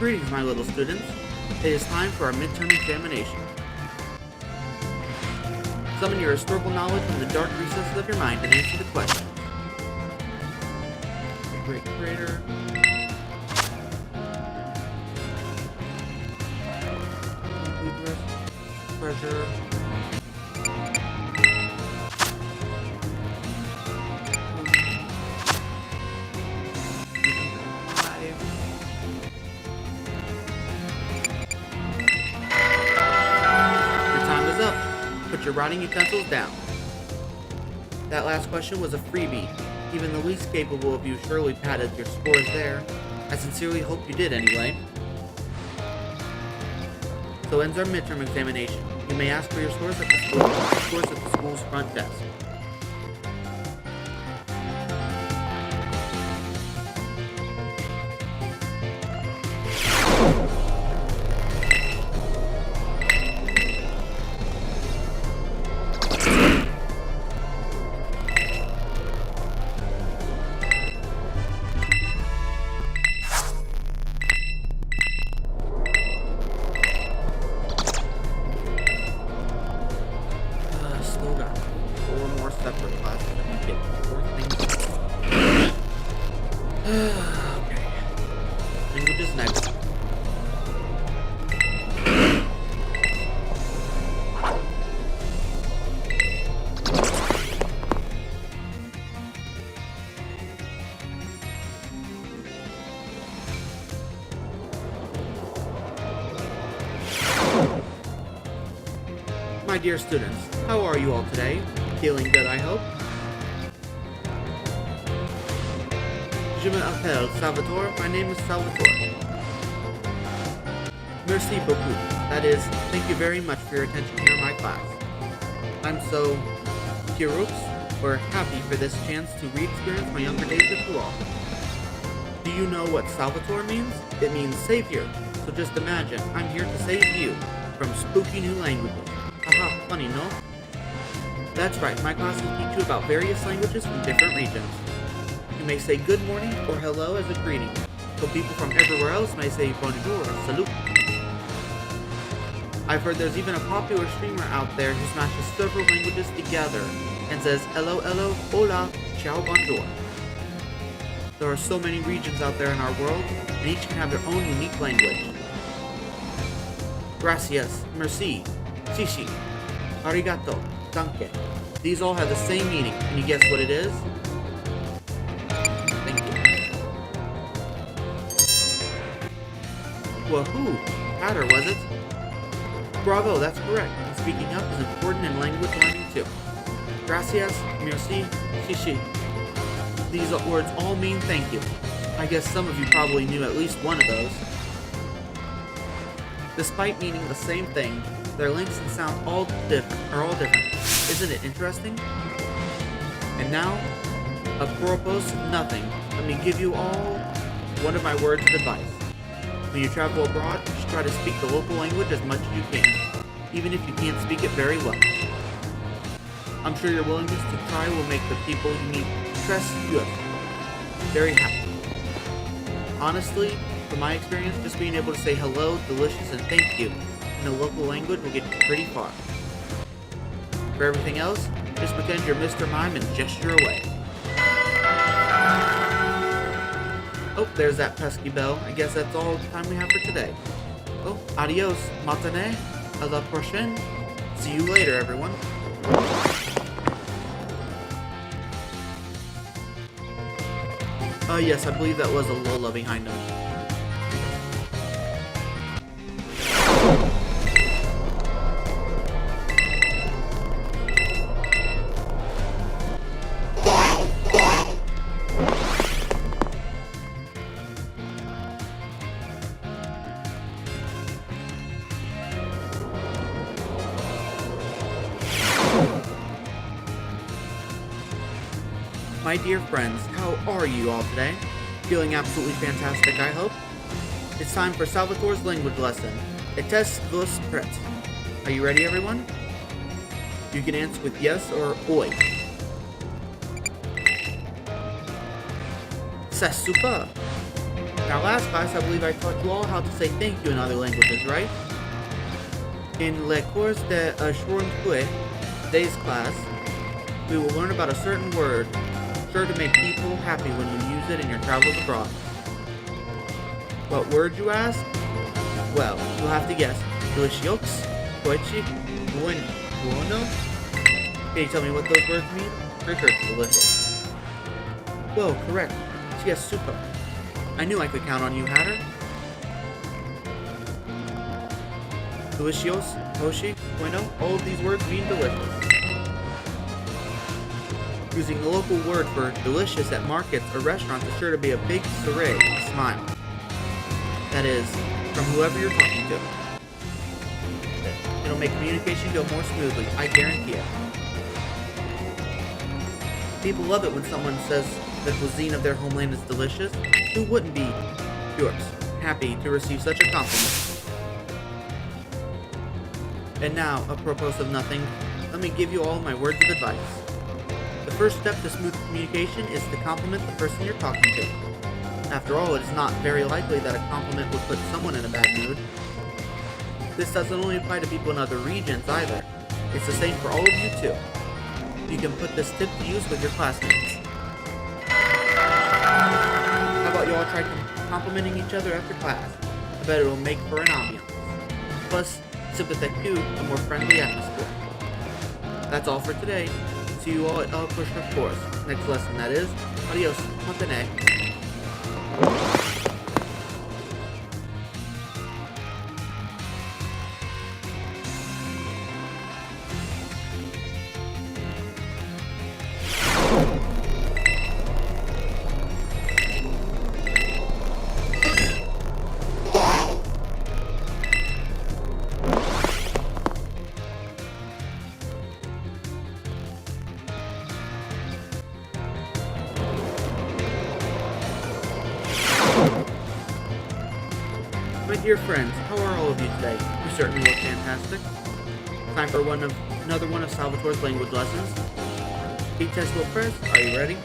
Greetings, my little students. It is time for our midterm examination. Summon your historical knowledge from the dark recesses of your mind and answer the questions. The Great Crater. Treasure. Put your writing utensils down. That last question was a freebie. Even the least capable of you surely padded your scores there. I sincerely hope you did anyway. So ends our midterm examination. You may ask for your scores at the school's front desk. My dear students, how are you all today? Feeling good, I hope? Je m'appelle Salvatore. My name is Salvatore. Merci beaucoup. That is, thank you very much for your attention here in my class. I'm so curious or happy for this chance to re-experience my younger days with you all. Do you know what Salvatore means? It means savior. So just imagine, I'm here to save you from spooky new languages. Haha, funny, no? That's right, my class will teach you about various languages from different regions. You may say good morning or hello as a greeting, so people from everywhere else may say bonjour or salut. I've heard there's even a popular streamer out there who smashes several languages together and says hello, hello, hola, ciao, bonjour. There are so many regions out there in our world, and each can have their own unique language. Gracias, merci, shishi, arigato, danke. These all have the same meaning. Can you guess what it is? Thank you. Wahoo! Hatter, was it? Bravo, that's correct. And speaking up is important in language learning too. Gracias, merci, shishi. These words all mean thank you. I guess some of you probably knew at least one of those. Despite meaning the same thing, their links and sound are all different. Isn't it interesting? And now, apropos nothing, let me give you all one of my words of advice. When you travel abroad, you should try to speak the local language as much as you can, even if you can't speak it very well. I'm sure your willingness to try will make the people you meet trust you very happy. Honestly, from my experience, just being able to say hello, delicious, and thank you in the local language will get you pretty far. For everything else, just pretend you're Mr. Mime and gesture away. Oh, there's that pesky bell. I guess that's all the time we have for today. Oh, adios, matane, à la prochaine. See you later, everyone. Yes, I believe that was a Lola behind him. My dear friends, how are you all today? Feeling absolutely fantastic, I hope? It's time for Salvatore's language lesson. Etes vos pret. Are you ready, everyone? You can answer with yes or oi. C'est super. In our last class, I believe I taught you all how to say thank you in other languages, right? In Le Cours de Aujourd'hui, today's class, we will learn about a certain word, sure to make people happy when you use it in your travels abroad. What word, you ask? Well, you'll have to guess. Delicieux, Koichi, Buono? Can you tell me what those words mean? Pretty sure it's delicious. Whoa, correct. Yes, super. I knew I could count on you, Hatter. Delicious, Hoshi, Bueno, all of these words mean delicious. Using the local word for delicious at markets or restaurants is sure to be a big sourire, a smile. That is, from whoever you're talking to. It'll make communication go more smoothly, I guarantee it. People love it when someone says the cuisine of their homeland is delicious. Who wouldn't be, yours, happy to receive such a compliment? And now, apropos of nothing, let me give you all my words of advice. The first step to smooth communication is to compliment the person you're talking to. After all, it is not very likely that a compliment would put someone in a bad mood. This doesn't only apply to people in other regions either. It's the same for all of you too. You can put this tip to use with your classmates. How about you all try complimenting each other after class? I bet it will make for an ambiance. Plus, sympathetic, a more friendly atmosphere. That's all for today. See you all at El Push Course. Next lesson, that is. Adios. Matane. My dear friends, how are all of you today? You certainly look fantastic. Time for another one of Salvatore's language lessons. Test will press. Are you ready?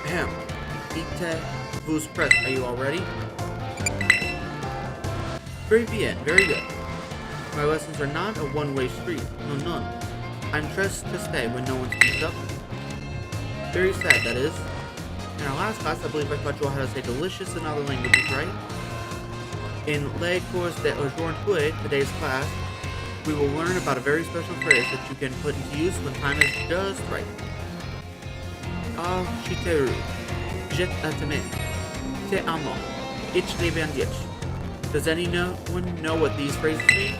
Ahem. Vous press. Are you all ready? Very bien. Very good. My lessons are not a one-way street. No, none. I'm dressed to stay when no one speaks up. Very sad, that is. In our last class, I believe I taught you all how to say delicious in other languages, right? In Le Cours de Aujourd'hui, today's class, we will learn about a very special phrase that you can put into use when time is just right. Ah, shiteru, jet atame, te amo, ich lebe an dich. Does anyone know what these phrases mean?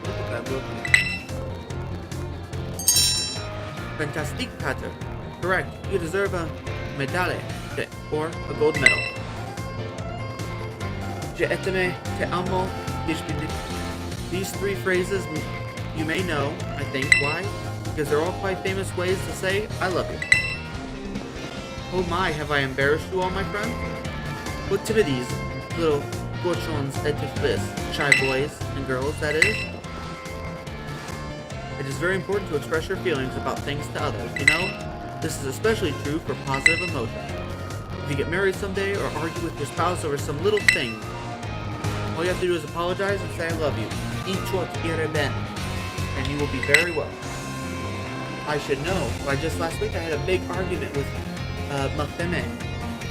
Look at that look. Fantastic, Pater. Correct. You deserve a medale, or a gold medal. Je t'aime, te amo, these three phrases you may know, I think. Why? Because they're all quite famous ways to say, I love you. Oh my, have I embarrassed you all, my friend? What timidities, little cochons et fils, shy boys and girls, that is. It is very important to express your feelings about things to others, you know? This is especially true for positive emotions. If you get married someday or argue with your spouse over some little thing, all you have to do is apologize and say I love you. And you will be very well. I should know. Why, just last week I had a big argument with ma femme,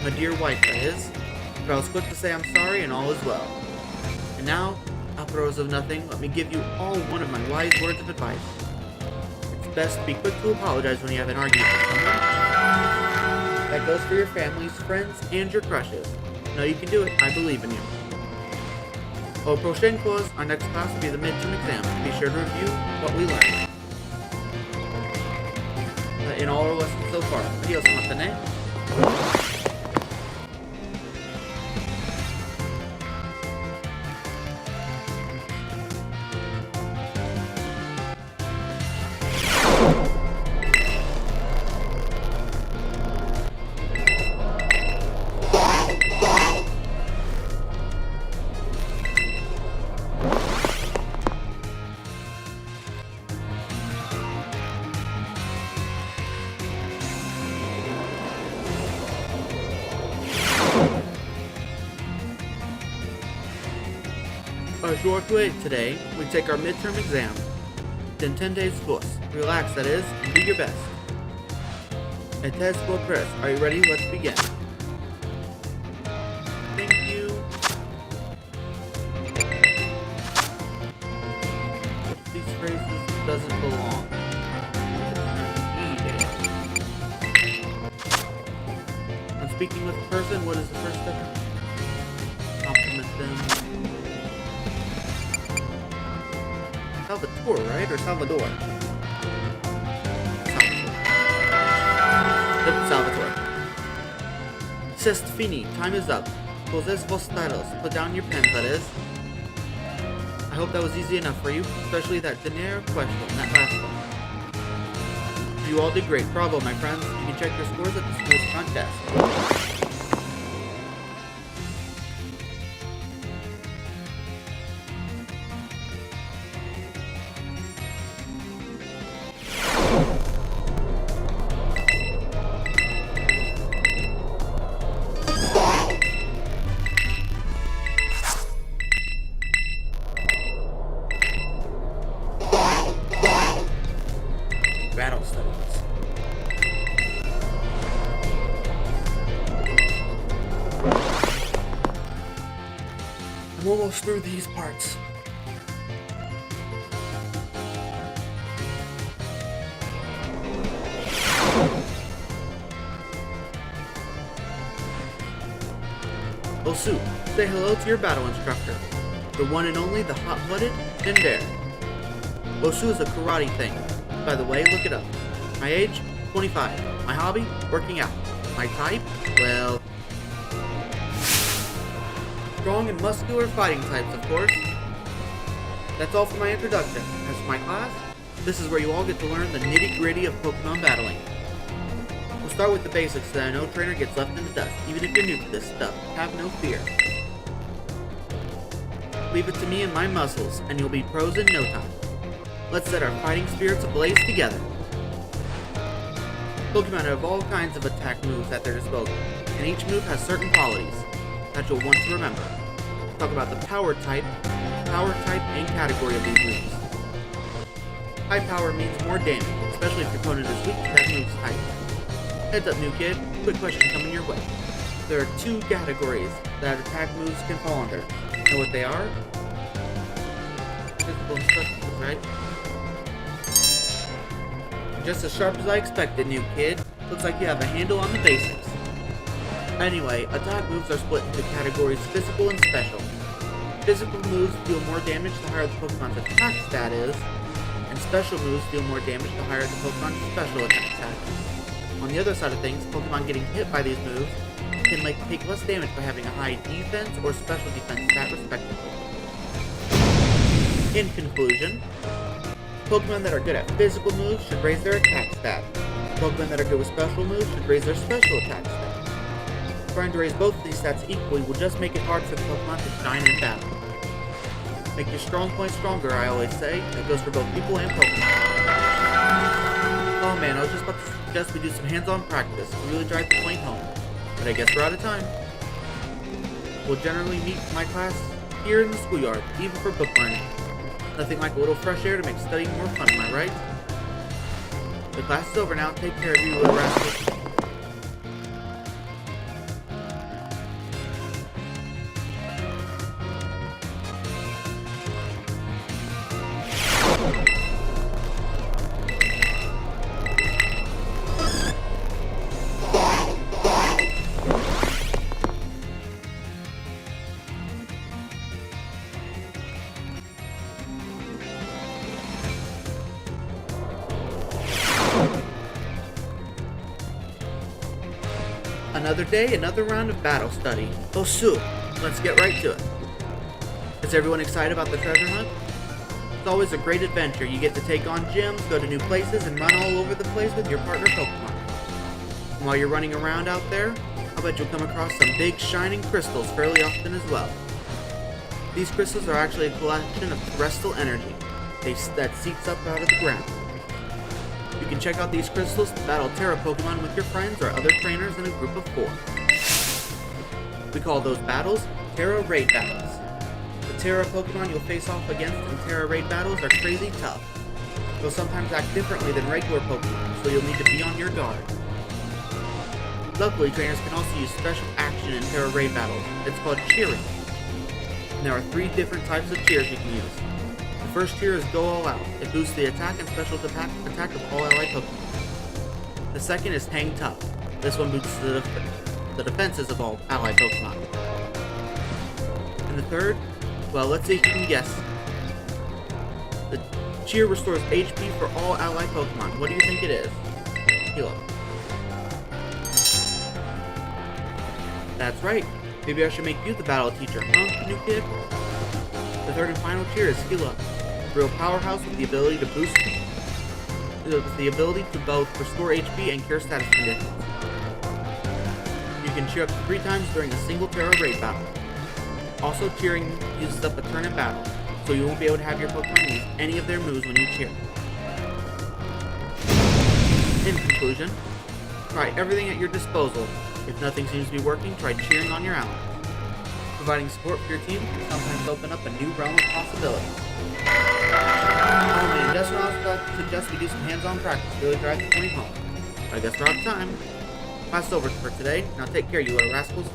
my dear wife, that is. But I was quick to say I'm sorry and all is well. And now, apropos of nothing, let me give you all one of my wise words of advice. Best to be quick to apologize when you have an argument with someone. That goes for your families, friends, and your crushes. Know you can do it. I believe in you. Au prochaine cours, our next class will be the midterm exam. Be sure to review what we learned in all our lessons so far. Adios, matane. A short way today, we take our midterm exam. Then 10 days course. Relax, that is, and do your best. A test for press. Are you ready? Let's begin. Thank you. These phrases doesn't belong. When speaking with a person, what is the first step? Compliment them. Salvatore, right? Or Salvador? Salvatore. Cest fini. Time is up. Poses vos stylos. Put down your pens, that is. I hope that was easy enough for you, especially that dinero question, that last one. You all did great. Bravo, my friends. You can check your scores at the school's front desk. Battle studies. I'm almost through these parts. Osu, say hello to your battle instructor. The one and only, the hot-blooded Dendare. Osu is a karate thing. By the way, look it up. My age? 25. My hobby? Working out. My type? Well... strong and muscular fighting types, of course. That's all for my introduction. As for my class, this is where you all get to learn the nitty-gritty of Pokemon battling. We'll start with the basics so that no trainer gets left in the dust, even if you're new to this stuff. Have no fear. Leave it to me and my muscles, and you'll be pros in no time. Let's set our fighting spirits ablaze together. Pokemon have all kinds of attack moves at their disposal, and each move has certain qualities that you'll want to remember. Talk about the power type, and category of these moves. High power means more damage, especially if your opponent is weak to that move's type. Heads up, new kid. Quick question coming your way. There are two categories that attack moves can fall under. Know what they are? Physical and special, right? Just as sharp as I expected, new kid. Looks like you have a handle on the basics. Anyway, attack moves are split into categories physical and special. Physical moves deal more damage the higher the Pokemon's attack stat is, and special moves deal more damage the higher the Pokemon's special attack stat is. On the other side of things, Pokemon getting hit by these moves can take less damage by having a high defense or special defense stat respectively. In conclusion, Pokemon that are good at physical moves should raise their attack stat. Pokemon that are good with special moves should raise their special attack stat. Trying to raise both of these stats equally will just make it hard for the Pokemon to shine in battle. Make your strong points stronger, I always say. That goes for both people and Pokemon. Oh man, I was just about to suggest we do some hands-on practice to really drive the point home. But I guess we're out of time. We'll generally meet my class here in the schoolyard, even for book learning. Nothing like a little fresh air to make studying more fun, am I right? The class is over now. Take care of you, little rascals. Another day, another round of battle study. Osu, let's get right to it. Is everyone excited about the treasure hunt? It's always a great adventure. You get to take on gyms, go to new places, and run all over the place with your partner Pokemon. And while you're running around out there, I bet you'll come across some big shining crystals fairly often as well. These crystals are actually a collection of terrestrial energy that seeps up out of the ground. You can check out these crystals to battle Terra Pokemon with your friends or other trainers in a group of 4. We call those battles Terra Raid battles. The Terra Pokemon you'll face off against in Terra Raid battles are crazy tough. They'll sometimes act differently than regular Pokemon, so you'll need to be on your guard. Luckily, trainers can also use special action in Terra Raid battles. It's called cheering. And there are 3 different types of cheers you can use. The first cheer is Go All Out. It boosts the attack and special attack of all allied Pokemon. The second is Hang Tough. This one boosts the defenses of all allied Pokemon. And the third, well, let's see if you can guess. The cheer restores HP for all allied Pokemon. What do you think it is? Heal up. That's right. Maybe I should make you the battle teacher, huh, new kid? The third and final cheer is Heal Up. A real powerhouse with the ability to boost both restore HP and cure status conditions. You can cheer up to 3 times during a single Terra Raid battle. Also, cheering uses up a turn in battle, so you won't be able to have your Pokemon use any of their moves when you cheer. In conclusion, try everything at your disposal. If nothing seems to be working, try cheering on your allies. Providing support for your team can sometimes open up a new realm of possibilities. Oh man, just when I was about to suggest we do some hands-on practice to really drive the point home. But I guess we're out of time. Class over for today. Now take care, you little rascals.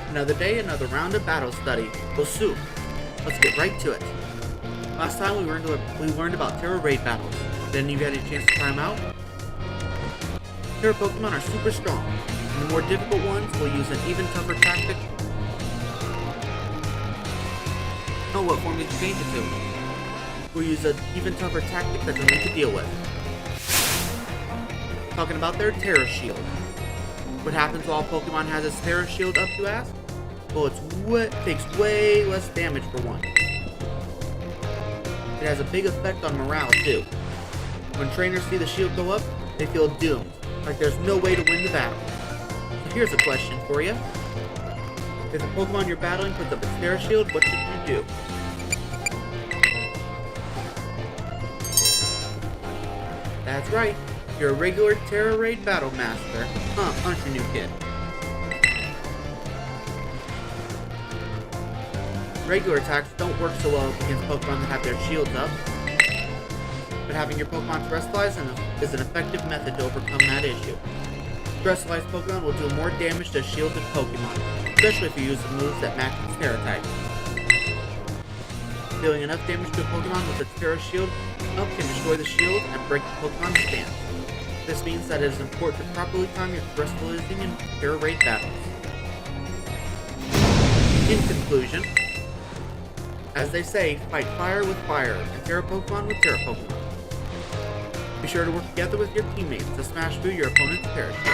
Another day, another round of battle study. Bosu. Let's get right to it. Last time we learned about Terra Raid battles. Did any of you had a chance to try them out? Terra Pokemon are super strong, and the more difficult ones will use an even tougher tactic. Oh, what form did you change it to? We'll use an even tougher tactic that's only to deal with. Talking about their Terra Shield. What happens while a Pokemon has its Terra Shield up, you ask? Well, it takes way less damage for one. It has a big effect on morale, too. When trainers see the shield go up, they feel doomed, like there's no way to win the battle. So here's a question for you. If the Pokemon you're battling puts up its Terra Shield, what should you do? That's right. You're a regular Terra Raid Battle Master. Aren't you, new kid? Regular attacks don't work so well against Pokemon that have their shields up, but having your Pokemon terrestrialize is an effective method to overcome that issue. Terrestrialized Pokemon will do more damage to shielded Pokemon, especially if you use the moves that match its Terra type. Dealing enough damage to a Pokemon with its Terra Shield up can destroy the shield and break the Pokemon's stance. This means that it is important to properly time your terrestrializing in Terra Raid battles. In conclusion, as they say, fight fire with fire, and Terra Pokemon with Terra Pokemon. Be sure to work together with your teammates to smash through your opponent's Terra Shield.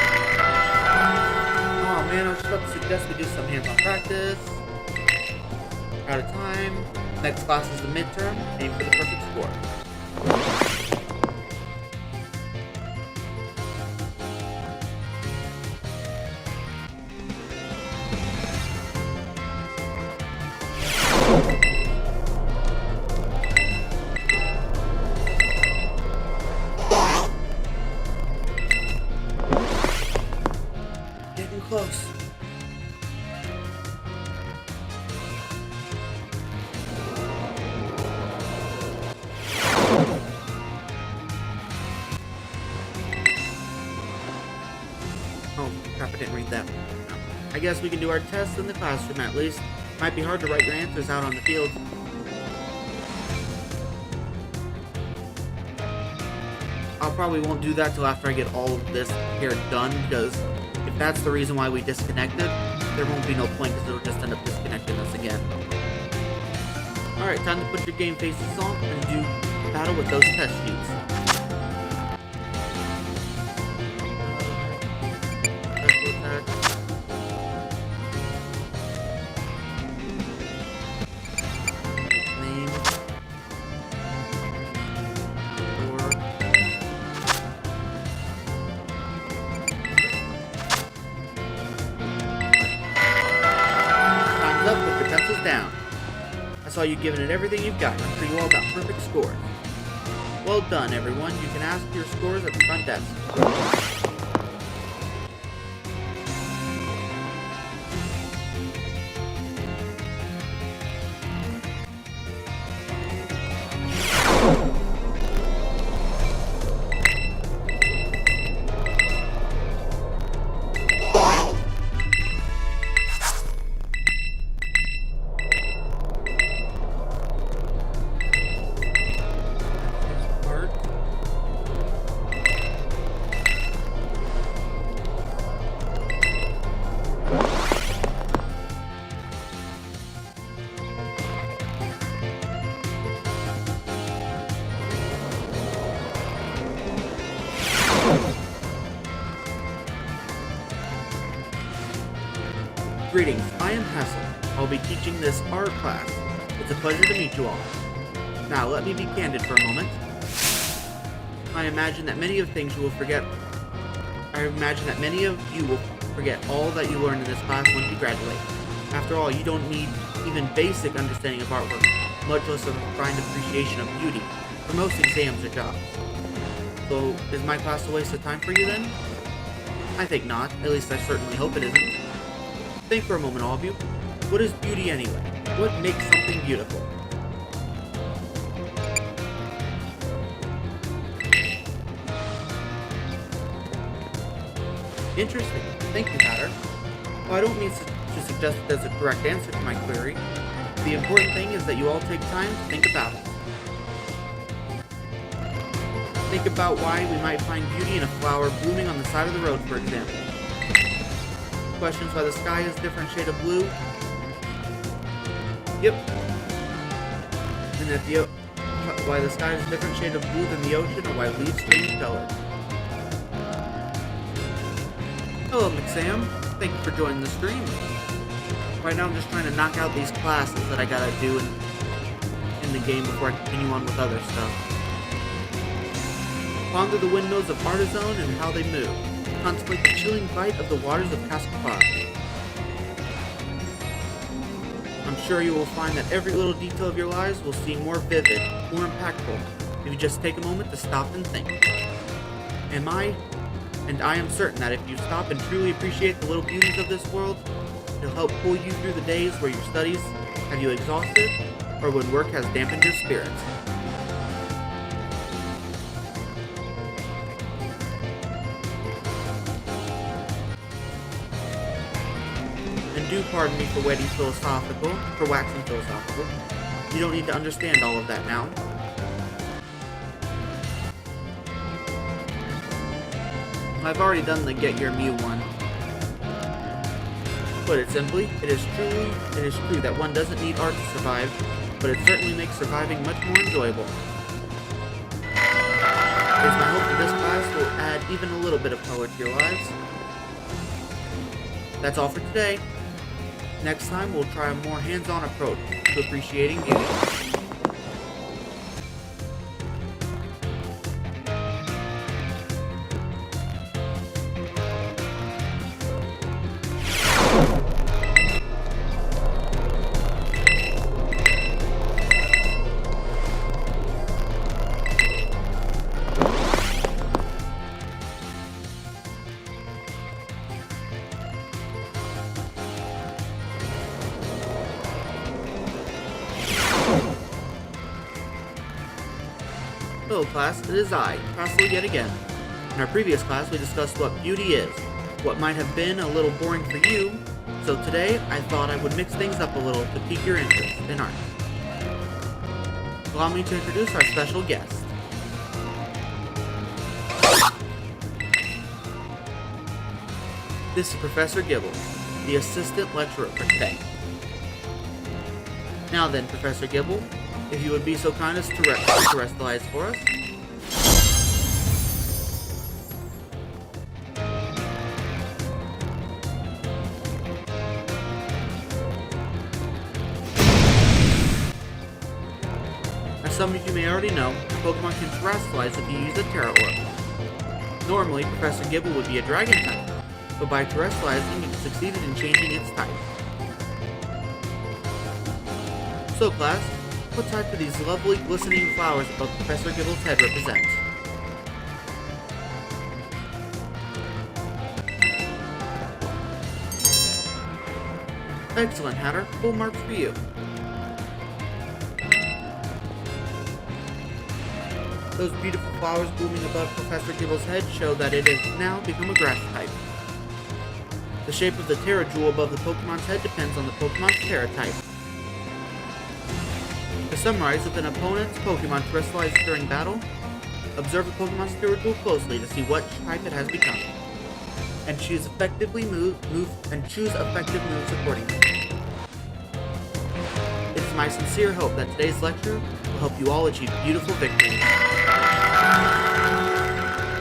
Oh man, I was just about to suggest we do some hands-on practice. Out of time. Next class is the midterm. Aim for the perfect score. Close. Oh, crap, I didn't read that. No. I guess we can do our tests in the classroom at least. Might be hard to write your answers out on the field. I probably won't do that till after I get all of this here done, because if that's the reason why we disconnected, there won't be no point because it'll just end up disconnecting us again. Alright, time to put your game faces on and do battle with those test sheets. Special attack. pencils down. I saw you giving it everything you've got. I'm sure you all got perfect scores. Well done, everyone. You can ask your scores at the front desk. Greetings, I am Hassel. I'll be teaching this art class. It's a pleasure to meet you all. Now, let me be candid for a moment. I imagine that many of you will forget all that you learned in this class once you graduate. After all, you don't need even basic understanding of artwork, much less a refined appreciation of beauty, for most exams or jobs. So, is my class a waste of time for you then? I think not. At least I certainly hope it isn't. Think for a moment, all of you. What is beauty anyway? What makes something beautiful? Interesting. Thank you, Hatter. Well, I don't mean to suggest that there's a correct answer to my query. The important thing is that you all take time to think about it. Think about why we might find beauty in a flower blooming on the side of the road, for example. Questions why the sky is a different shade of blue? Yep. And that why the sky is a different shade of blue than the ocean, or why leaves change color. Hello, McSam. Thank you for joining the stream. Right now I'm just trying to knock out these classes that I gotta do in the game before I continue on with other stuff. Ponder the windmills of Artizone and how they move. Contemplate the chilling bite of the waters of Cascapar. I'm sure you will find that every little detail of your lives will seem more vivid, more impactful, if you just take a moment to stop and think. I am certain that if you stop and truly appreciate the little beauties of this world, it'll help pull you through the days where your studies have you exhausted, or when work has dampened your spirits. Do pardon me for waxing philosophical. You don't need to understand all of that now. I've already done the Get Your Mew one. Put it simply, it is true that one doesn't need art to survive, but it certainly makes surviving much more enjoyable. It is my hope that this class will add even a little bit of color to your lives. That's all for today. Next time, we'll try a more hands-on approach to appreciating beauty. Hello class, it is I, Castle yet again. In our previous class we discussed what beauty is, what might have been a little boring for you, so today I thought I would mix things up a little to pique your interest in art. Allow me to introduce our special guest. This is Professor Gibble, the assistant lecturer for today. Now then, Professor Gibble, if you would be so kind as to terrestrialize for us. As some of you may already know, Pokemon can terrestrialize if you use a Terra Orb. Normally, Professor Gibble would be a Dragon type, but by terrestrializing, it succeeded in changing its type. So class, what type do these lovely glistening flowers above Professor Gibble's head represent? Excellent, Hatter. Full marks for you. Those beautiful flowers blooming above Professor Gibble's head show that it has now become a grass type. The shape of the Terra Jewel above the Pokemon's head depends on the Pokemon's Terra type. To summarize, if an opponent's Pokemon terrestrializes during battle, observe the Pokemon's Terra Jewel closely to see what type it has become, and choose effective moves accordingly. It is my sincere hope that today's lecture will help you all achieve beautiful victories.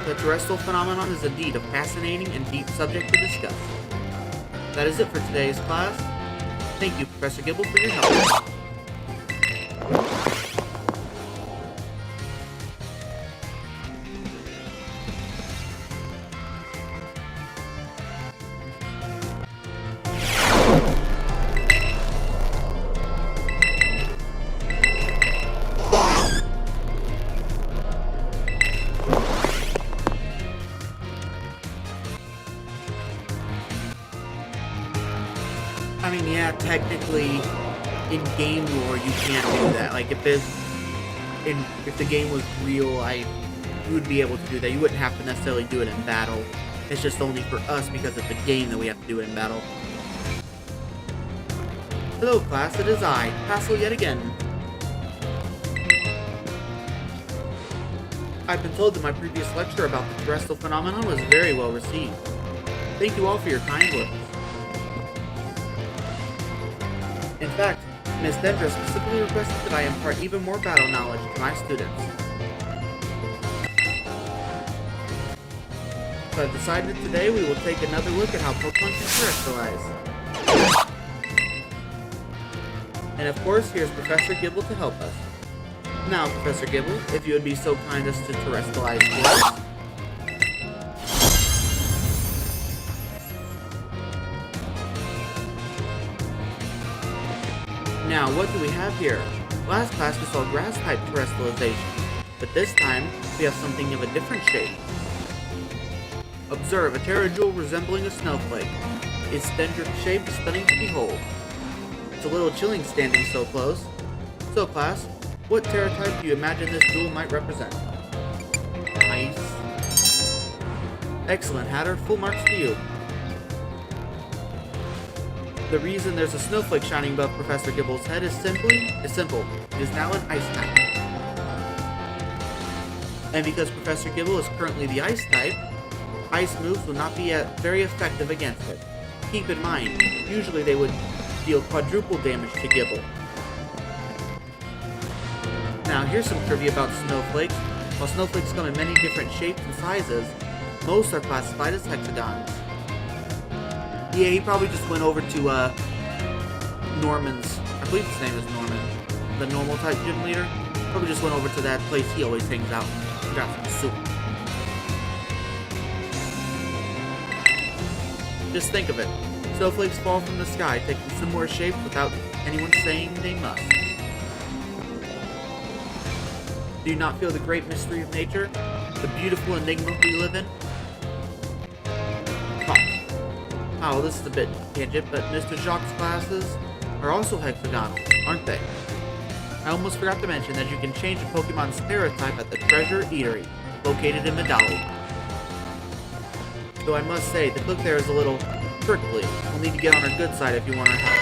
The terrestrial phenomenon is indeed a fascinating and deep subject to discuss. That is it for today's class. Thank you, Professor Gibble, for your help. I mean, yeah, technically, in game lore, you can't do that. Like, if the game was real, you would be able to do that. You wouldn't have to necessarily do it in battle. It's just only for us because of the game that we have to do it in battle. Hello, class. It is I, Hassel, yet again. I've been told that my previous lecture about the terrestrial phenomenon was very well received. Thank you all for your kind words. In fact, Ms. Dendra specifically requested that I impart even more battle knowledge to my students. So I've decided today we will take another look at how Pokemon can terrestrialize. And of course, here's Professor Gibble to help us. Now, Professor Gibble, if you would be so kind as to terrestrialize for us. Now, what do we have here? Last class we saw grass-type terrestrialization, but this time we have something of a different shape. Observe a Terra Jewel resembling a snowflake. Its dendritic shape is stunning to behold. It's a little chilling standing so close. So class, what Terra type do you imagine this jewel might represent? Ice. Excellent, Hatter. Full marks for you. The reason there's a snowflake shining above Professor Gibble's head is simple. It is now an ice type. And because Professor Gibble is currently the ice type, ice moves will not be very effective against it. Keep in mind, usually they would deal quadruple damage to Gibble. Now here's some trivia about snowflakes. While snowflakes come in many different shapes and sizes, most are classified as hexagons. Yeah, he probably just went over to Norman's, I believe his name is Norman, the normal type gym leader. Probably just went over to that place he always hangs out and got some soup. Just think of it. Snowflakes fall from the sky, taking similar shapes without anyone saying they must. Do you not feel the great mystery of nature? The beautiful enigma we live in? Oh, this is a bit tangent, but Mr. Jacques' classes are also hexagonal, aren't they? I almost forgot to mention that you can change a Pokemon's Terra type at the Treasure Eatery, located in Medali. Though I must say, the cook there is a little prickly. We'll need to get on her good side if you want our help.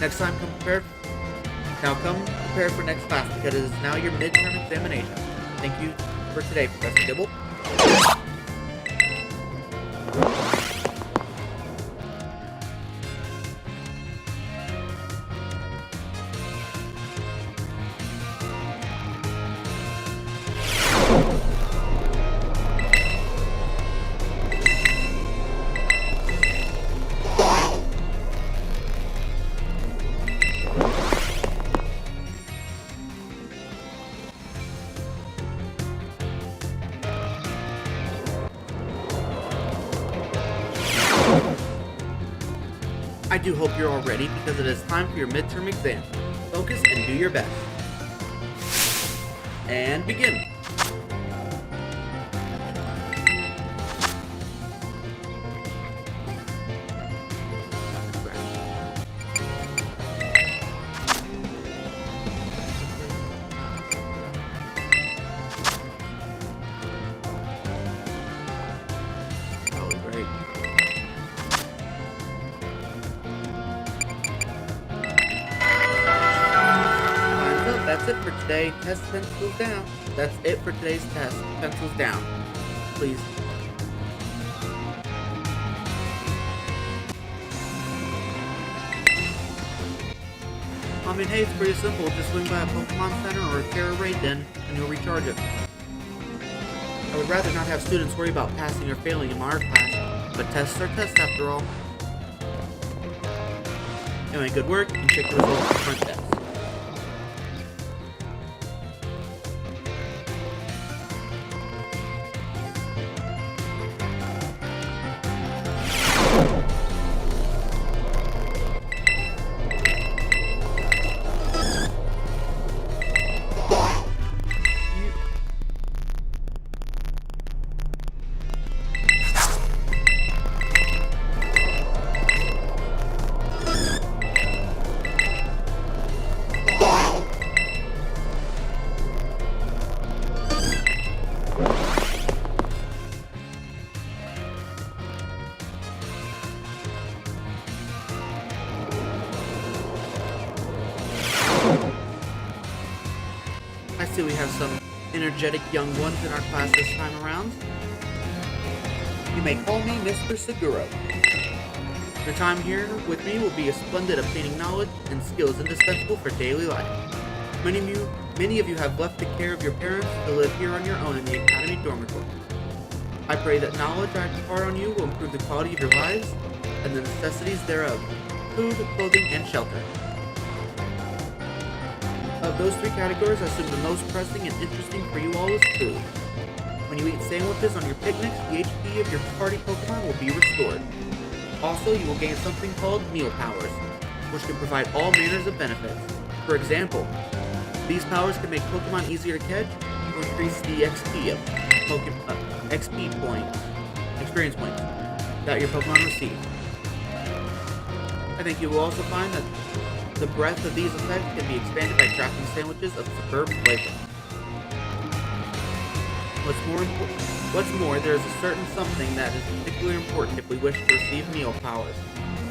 Next time, come prepared. Now come prepared for next class, because it is now your midterm examination. Thank you for today, Professor Gibble. I do hope you're all ready because it is time for your midterm exam. Focus and do your best. And begin. That's it for today. Test pencils down. That's it for today's test. Pencils down. Please. I mean, hey, it's pretty simple. Just swing by a Pokemon Center or a Terra Raid Den, and you'll recharge it. I would rather not have students worry about passing or failing in my art class, but tests are tests after all. Anyway, good work, and check the results of the front desk. I see we have some energetic young ones in our class this time around. You may call me Mr. Seguro. Your time here with me will be a splendid obtaining knowledge and skills indispensable for daily life. Many of you have left the care of your parents to live here on your own in the Academy dormitory. I pray that knowledge I impart on you will improve the quality of your lives and the necessities thereof: food, clothing, and shelter. Of those three categories, I assume the most pressing and interesting for you all is food. When you eat sandwiches on your picnics, the HP of your party Pokemon will be restored. Also, you will gain something called meal powers, which can provide all manners of benefits. For example, these powers can make Pokemon easier to catch or increase the XP of XP points, experience points, that your Pokemon receive. I think you will also find that the breadth of these effects can be expanded by crafting sandwiches of superb flavor. What's more, there is a certain something that is particularly important if we wish to receive meal powers,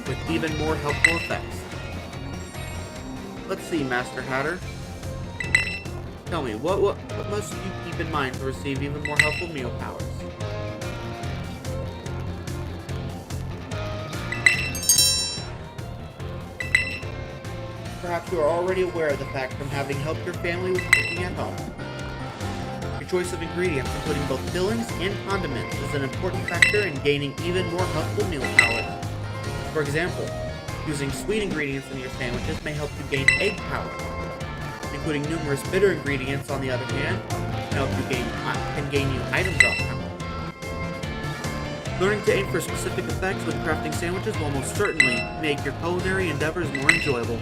with even more helpful effects. Let's see, Master Hatter. Tell me, what must you keep in mind to receive even more helpful meal powers? Perhaps you are already aware of the fact from having helped your family with cooking at home. Your choice of ingredients, including both fillings and condiments, is an important factor in gaining even more helpful meal powers. For example, using sweet ingredients in your sandwiches may help you gain egg power. Including numerous bitter ingredients, on the other hand, can gain you item drop power. Learning to aim for specific effects when crafting sandwiches will most certainly make your culinary endeavors more enjoyable.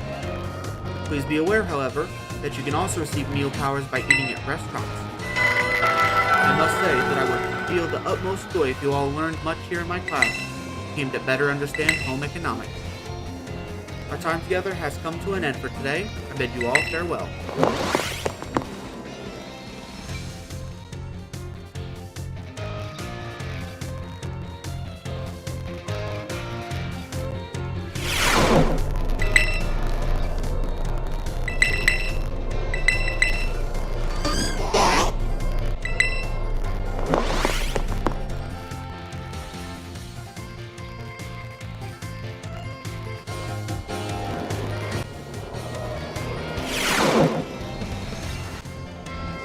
Please be aware, however, that you can also receive meal powers by eating at restaurants. I must say that I would feel the utmost joy if you all learned much here in my class and came to better understand home economics. Our time together has come to an end for today. I bid you all farewell.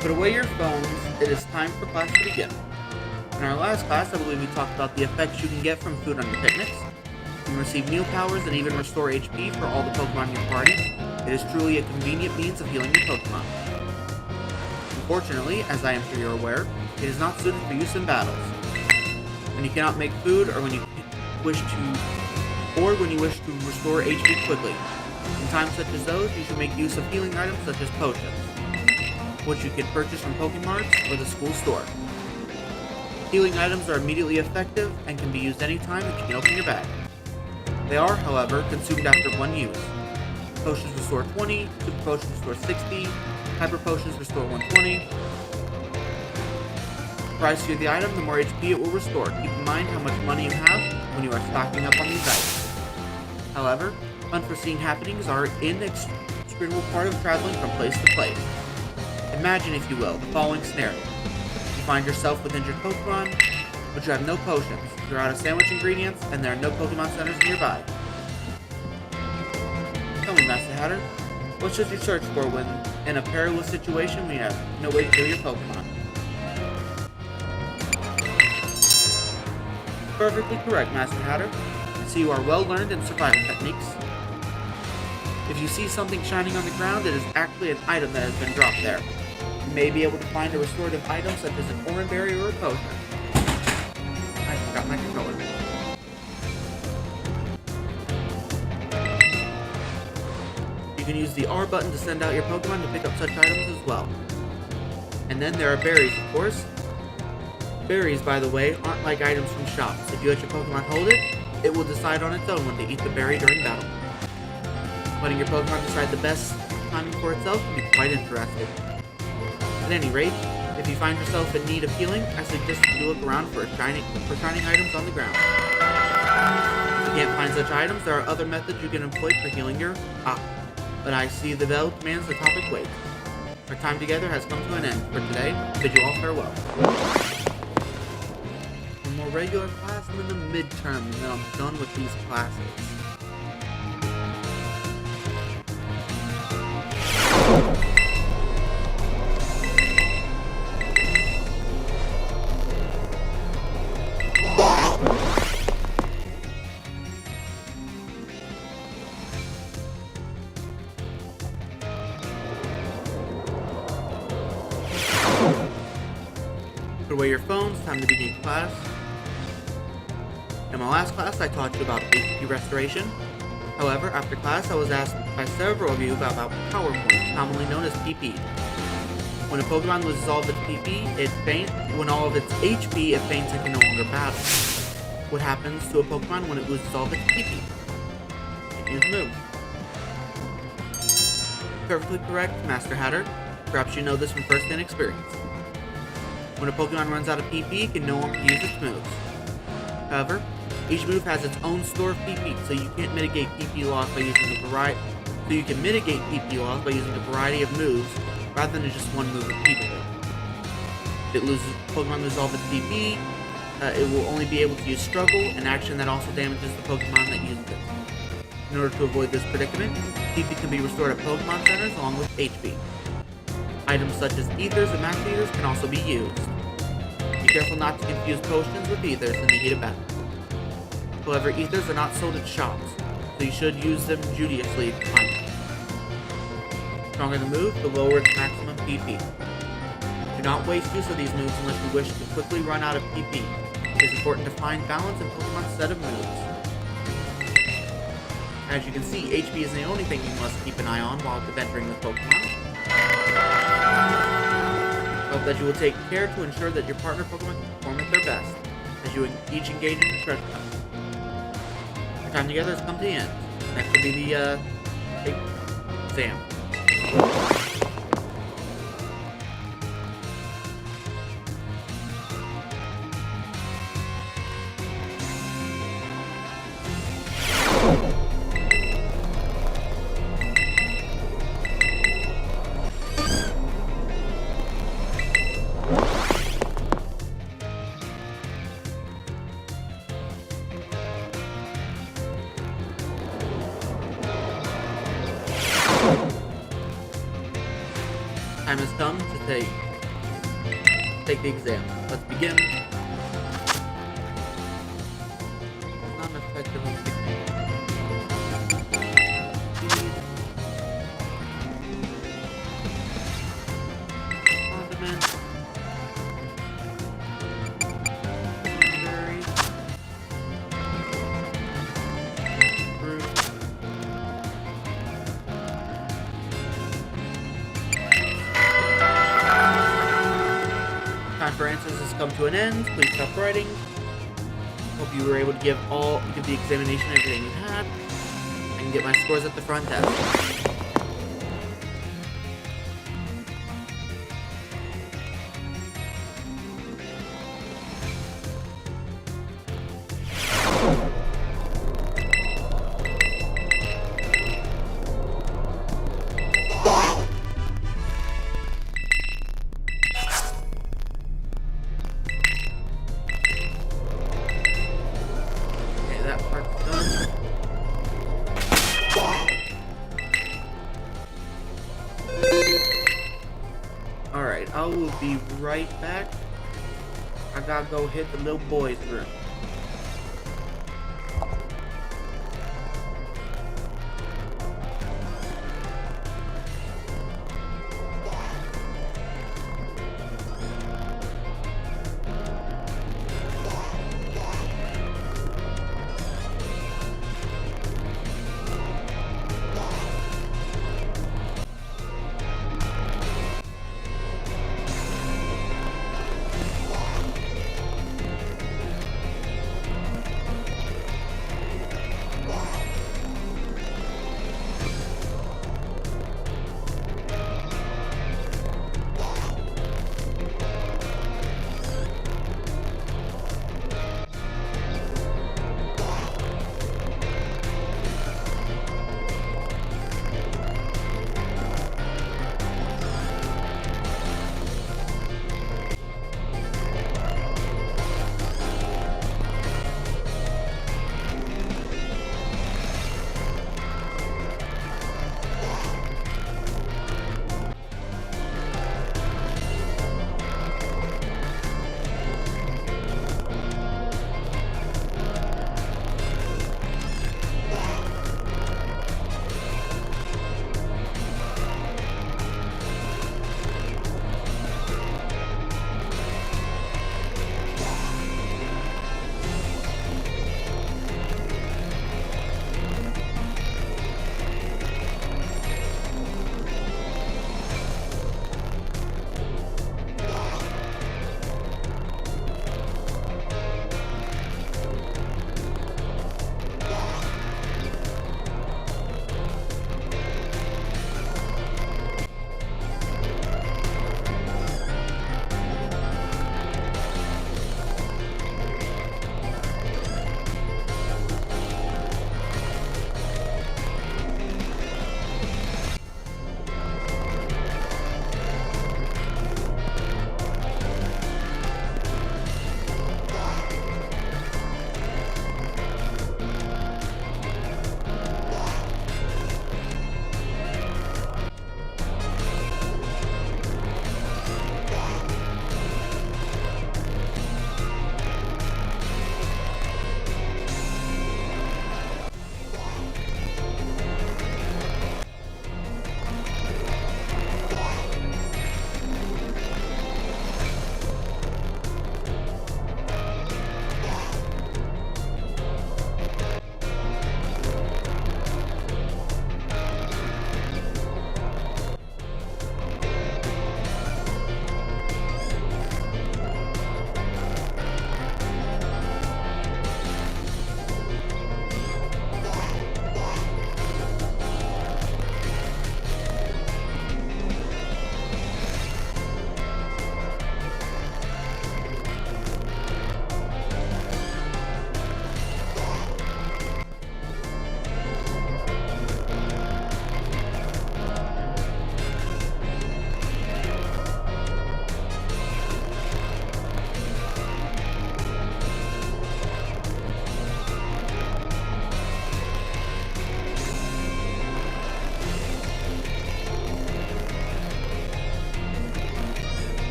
Put away your phones. It is time for class to begin. In our last class, I believe we talked about the effects you can get from food on your picnics. You can receive meal powers and even restore HP for all the Pokemon in your party. It is truly a convenient means of healing your Pokemon. Unfortunately, as I am sure you're aware, it is not suited for use in battles. When you cannot make food or when you wish to or when you wish to restore HP quickly. In times such as those, you should make use of healing items such as potions, which you can purchase from Pokemarts or the school store. Healing items are immediately effective and can be used anytime that you can open your bag. They are, however, consumed after one use. Potions restore 20, Super Potions restore 60, Hyper Potions restore 120. The pricier the item, the more HP it will restore. Keep in mind how much money you have when you are stocking up on these items. However, unforeseen happenings are an inextricable part of traveling from place to place. Imagine, if you will, the following scenario. You find yourself with injured Pokemon, but you have no potions. You're out of sandwich ingredients, and there are no Pokemon centers nearby. Tell me, Master Hatter, what should you search for when in a perilous situation when you have no way to kill your Pokemon? Perfectly correct, Master Hatter. I see you are well learned in survival techniques. If you see something shining on the ground, it is actually an item that has been dropped there. You may be able to find a restorative item such as an orange berry or a potion. I forgot my controller. You can use the R button to send out your Pokemon to pick up such items as well. And then there are berries, of course. Berries, by the way, aren't like items from shops. If you let your Pokemon hold it, it will decide on its own when to eat the berry during battle. Letting your Pokemon decide the best timing for itself can be quite interesting. At any rate, if you find yourself in need of healing, I suggest you look around for shining items on the ground. If you can't find such items, there are other methods you can employ for healing your... but I see the bell demands the topic wait. Our time together has come to an end. For today, I bid you all farewell. One more regular class and then the midterm, and then I'm done with these classes. Put away your phones, time to begin class. In my last class, I taught you about HP restoration. However, after class, I was asked by several of you about power points, commonly known as PP. When a Pokemon was dissolved its PP, it faints. When all of its HP, it faints and can no longer battle. What happens to a Pokemon when it loses dissolved its PP? It uses moves. Perfectly correct, Master Hatter. Perhaps you know this from first-hand experience. When a Pokemon runs out of PP, it can no longer use its moves. However, each move has its own store of PP, so you can't mitigate PP loss by using a variety. So you can mitigate PP loss by using a variety of moves rather than just one move repeatedly. If it loses Pokemon loses all of its PP, it will only be able to use Struggle, an action that also damages the Pokemon that uses it. In order to avoid this predicament, PP can be restored at Pokemon centers along with HP. Items such as Ethers and Max Ethers can also be used. Be careful not to confuse potions with Ethers in the heat of battle. However, Ethers are not sold at shops, so you should use them judiciously if you find them. The stronger the move, the lower its maximum PP. Do not waste use of these moves unless you wish to quickly run out of PP. It is important to find balance in Pokemon's set of moves. As you can see, HP is the only thing you must keep an eye on while adventuring with Pokemon. I hope that you will take care to ensure that your partner Pokemon can perform at their best, as you each engage in the treasure hunt. Our time together has come to the end. Next will be the, exam. Time has come to take the exam. Let's begin. Non-effective condiment. Berry. come to an end. Please stop writing. Hope you were able to give the examination everything you had. I can get my scores at the front desk. Alright, I will be right back. I gotta go hit the little boy's room.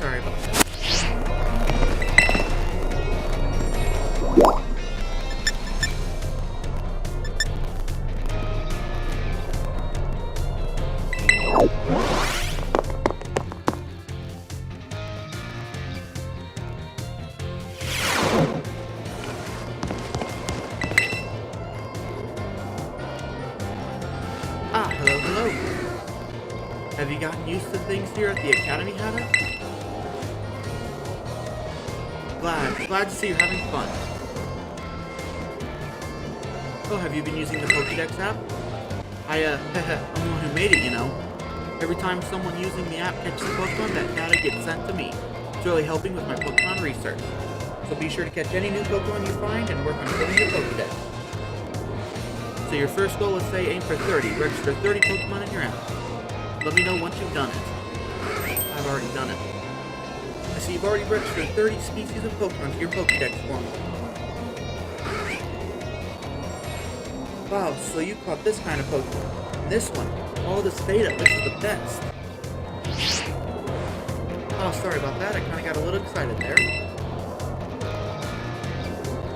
sorry about that. Ah, hello, hello. Have you gotten used to things here at the Academy, Hannah? Glad to see you're having fun. Oh, have you been using the Pokédex app? I'm the one who made it, you know. Every time someone using the app catches a Pokemon, that data gets sent to me. It's really helping with my Pokemon research. So be sure to catch any new Pokemon you find and work on filling your Pokédex. So your first goal is, say, aim for 30. Register 30 Pokemon in your app. Let me know once you've done it. I've already done it. I see you've already registered 30 species of Pokemon to your Pokédex for me. Wow, so you caught this kind of Pokemon. This one. All this data. This is the best. Oh, sorry about that. I kind of got a little excited there.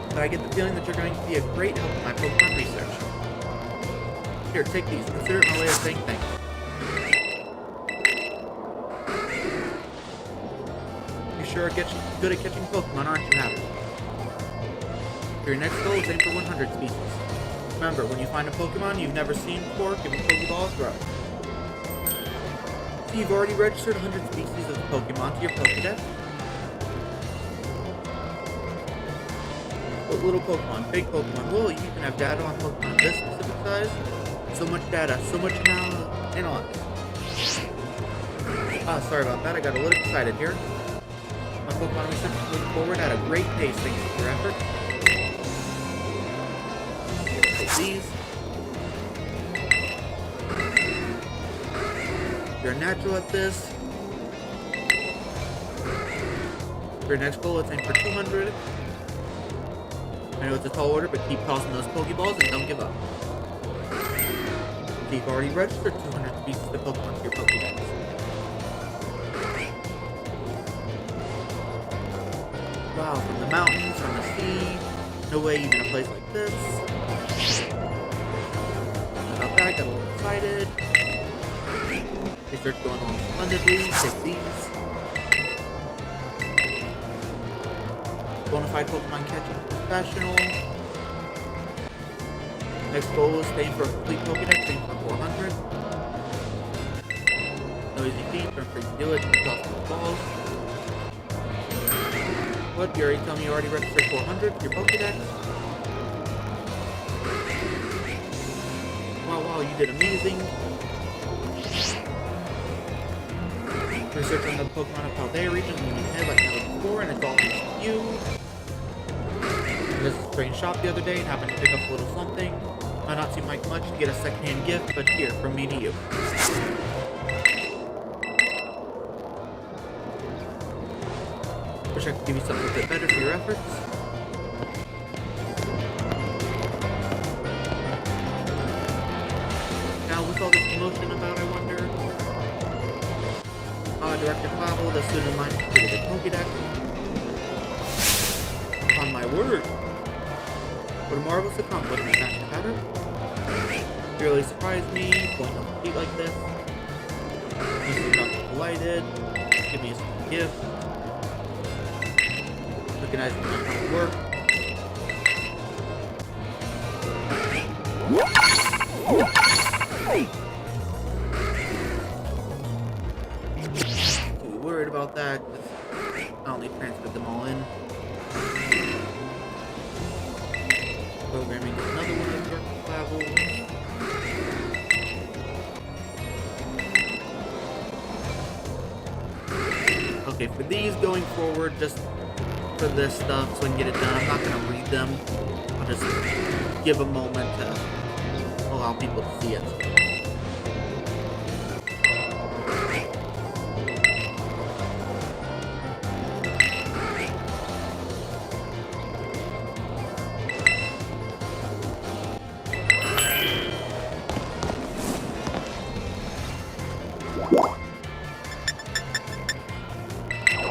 But I get the feeling that you're going to be a great help in my Pokemon research. Here, take these. Consider it my way of saying thanks. You sure are good at catching Pokemon, aren't you, Hatter? For your next goal is aim for 100 species. Remember, when you find a Pokemon you've never seen before, give a Pokeball a throw. So you've already registered 100 species of Pokemon to your Pokédex? What little Pokemon, big Pokemon? Well, you can have data on Pokemon this specific size. So much data, so much analysis. Ah, sorry about that, I got a little excited here. My Pokemon research is moving forward at a great pace thanks to your efforts. These. You're a natural at this. For your next goal, let's aim for 200. I know it's a tall order, but keep tossing those Pokeballs and don't give up. So you've already registered 200 species of Pokemon to your Pokédex. Wow, from the mountains, from the sea. No way even a place like this. About that, got a little excited. Research going on splendidly. Take these. Bonafide Pokemon catching professional. Next goal is aim for a complete Pokédex, aim for 400. No easy feat, don't forget to do it, toss the balls. What, you already tell me you already registered 400 for your Pokédex? Wow, you did amazing. Research on the Pokemon of Paldea region, moving ahead like never before, and it's all thanks to you. I was at a strange shop the other day and happened to pick up a little something. Might not seem like much to get a secondhand gift, but here, from me to you. Wish I could give you something a bit better for your efforts. Now, with all this commotion about, I wonder... Director Pavel, the student of mine, completed a Pokédex. On my word! What a marvelous accomplishment, Master Hatter. You really surprised me, going on the feet like this. Mr. Dr. Delighted. Give me a small gift. Recognizing my hard work. Too worried about that. I'll only transfer them all in. Programming another one of your levels. Okay, for these going forward, just for this stuff, so I can get it done, I'm not going to read them. I'll just give a moment to allow people to see it.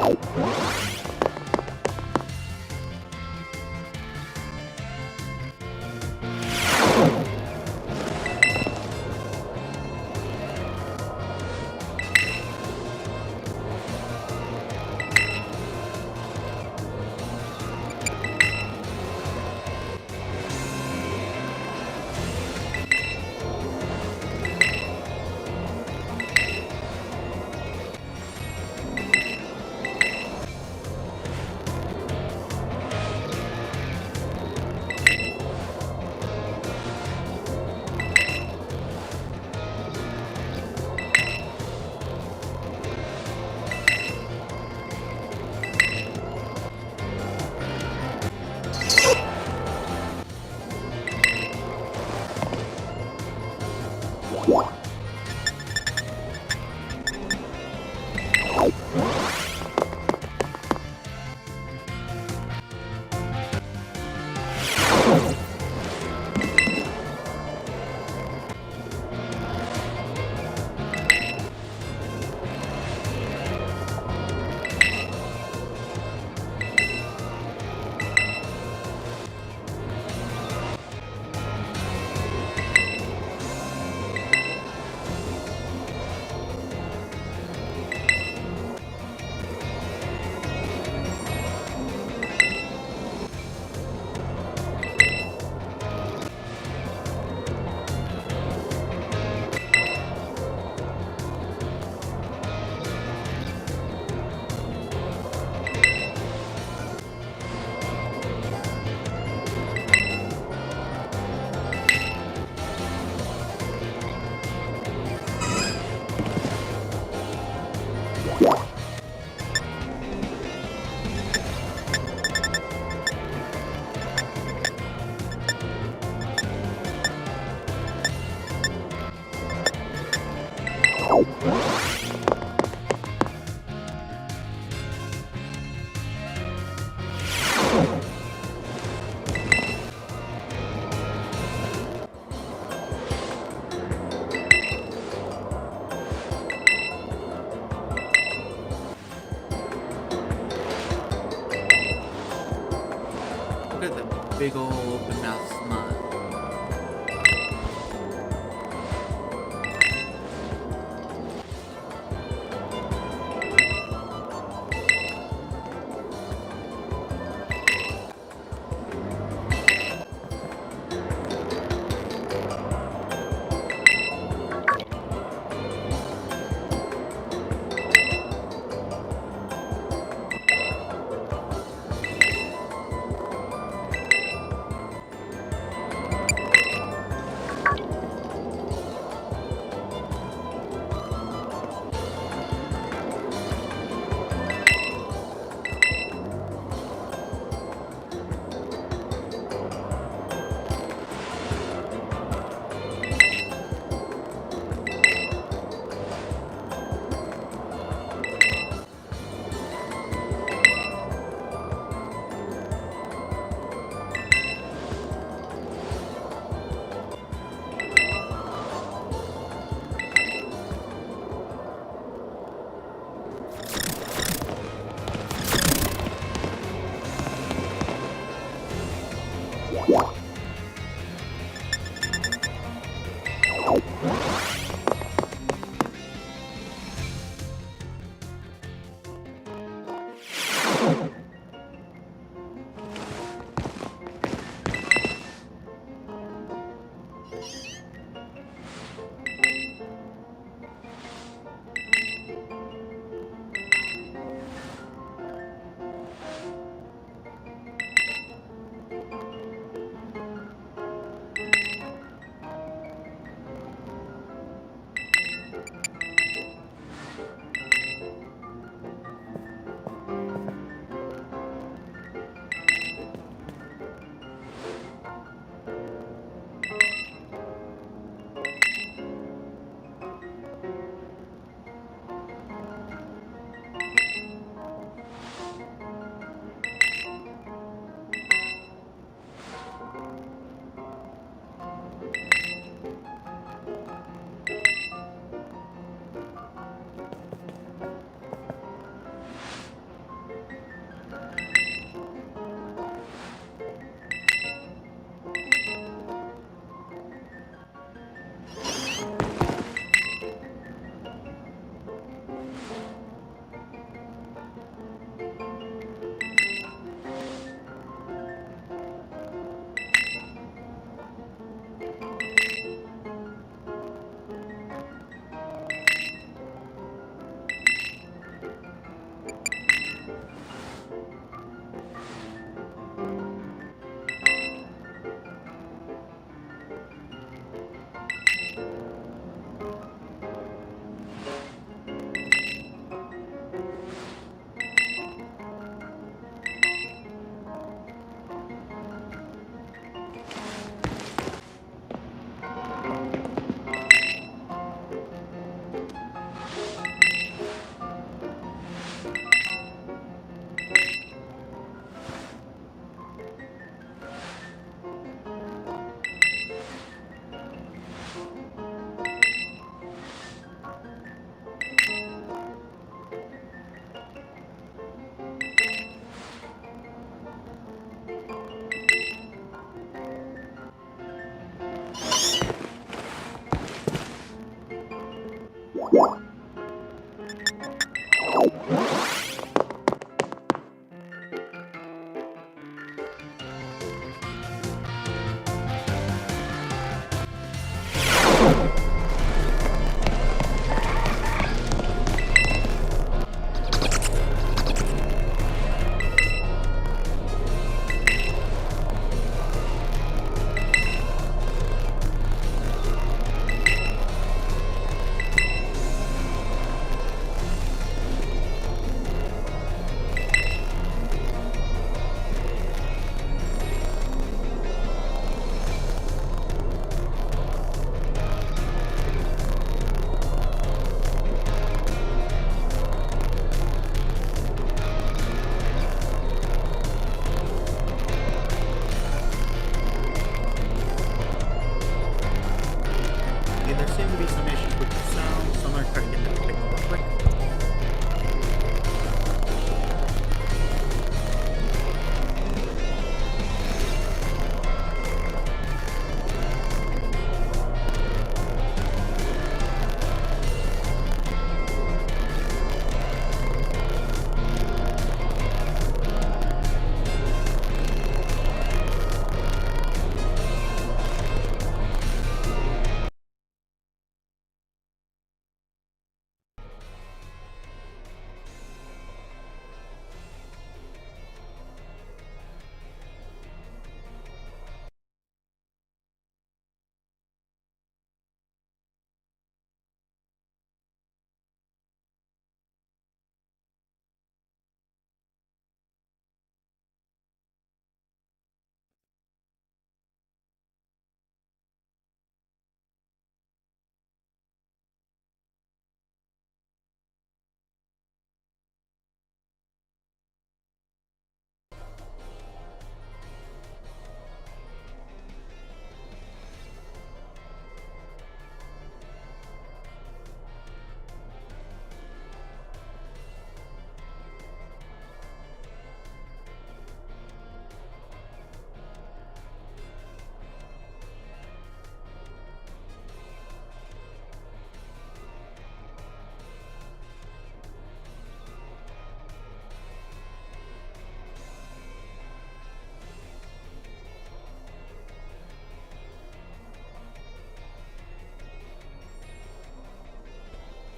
Look at that big ol' open mouth smile.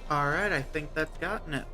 Alright, I think that's gotten it.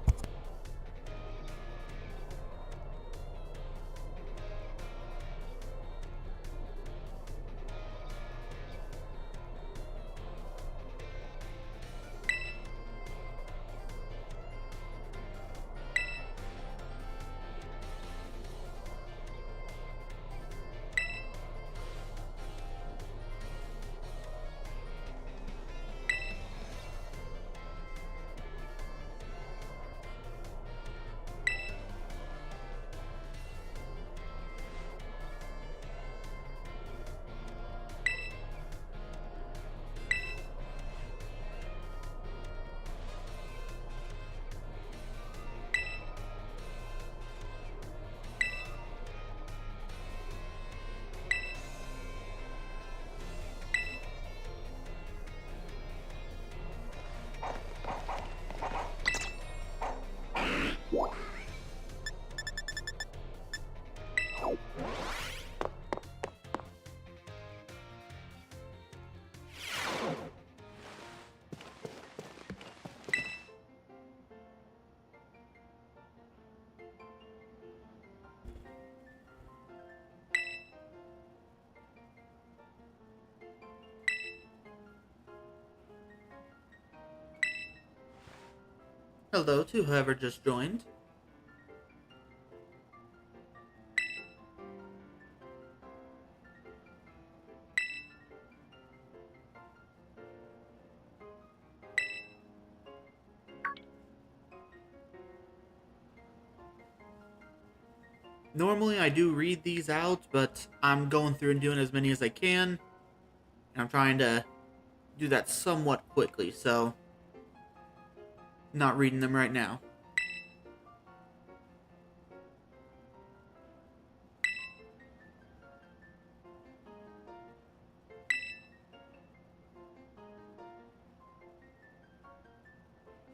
Hello to whoever just joined. Normally I do read these out, but I'm going through and doing as many as I can. And I'm trying to do that somewhat quickly, so not reading them right now.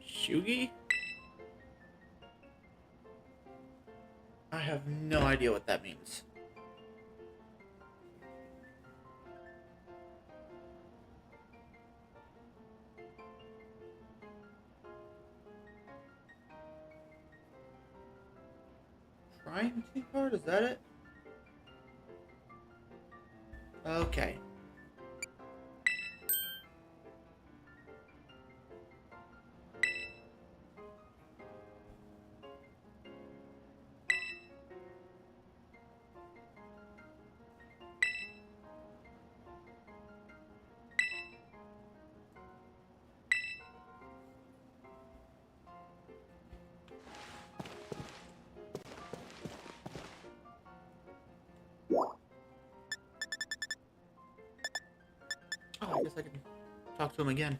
Shugi? I have no idea what that means. Trying too hard? Is that it? Okay. Oh, I guess I can talk to him again.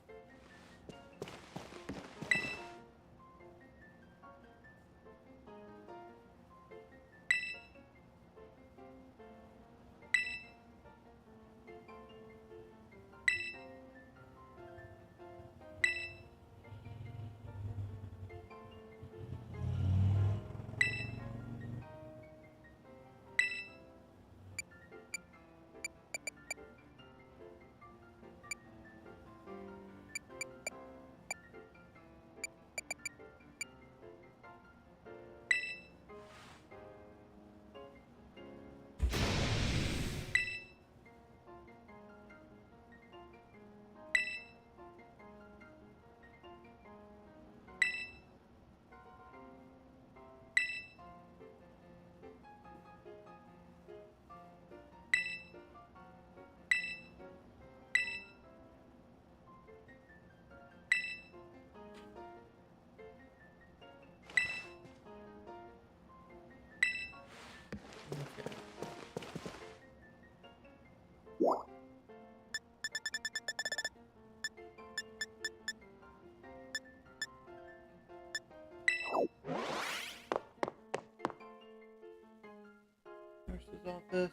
Nurse's office.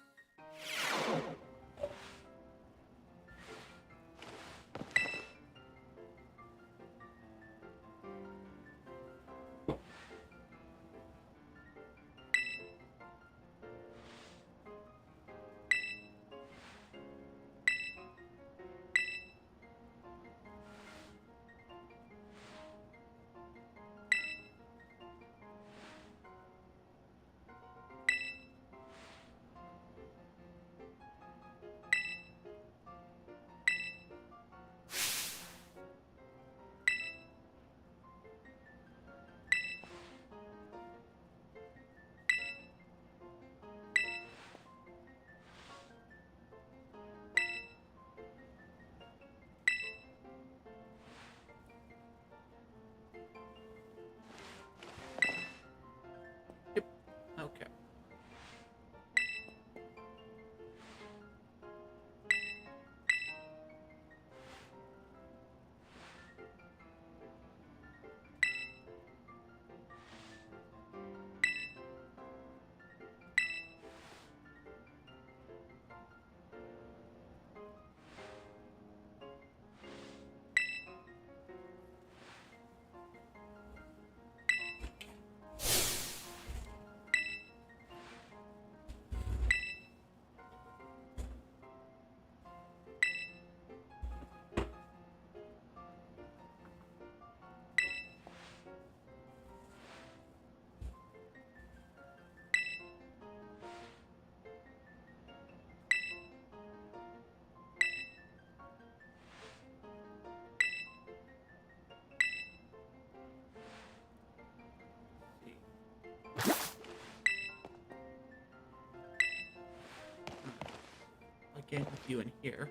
can't with you in here.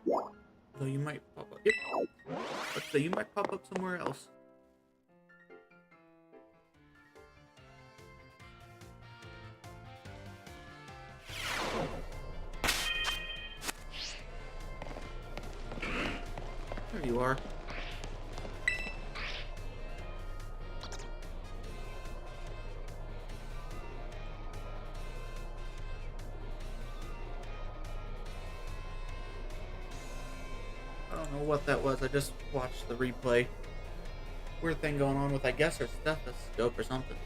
Though you might pop up. Yep. So you might pop up somewhere else. There you are. I don't know what that was. I just watched the replay. Weird thing going on with, I guess, her stethoscope or something.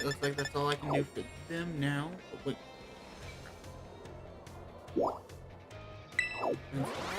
Alright, looks like that's all I can do for them now. Oh, wait. Install.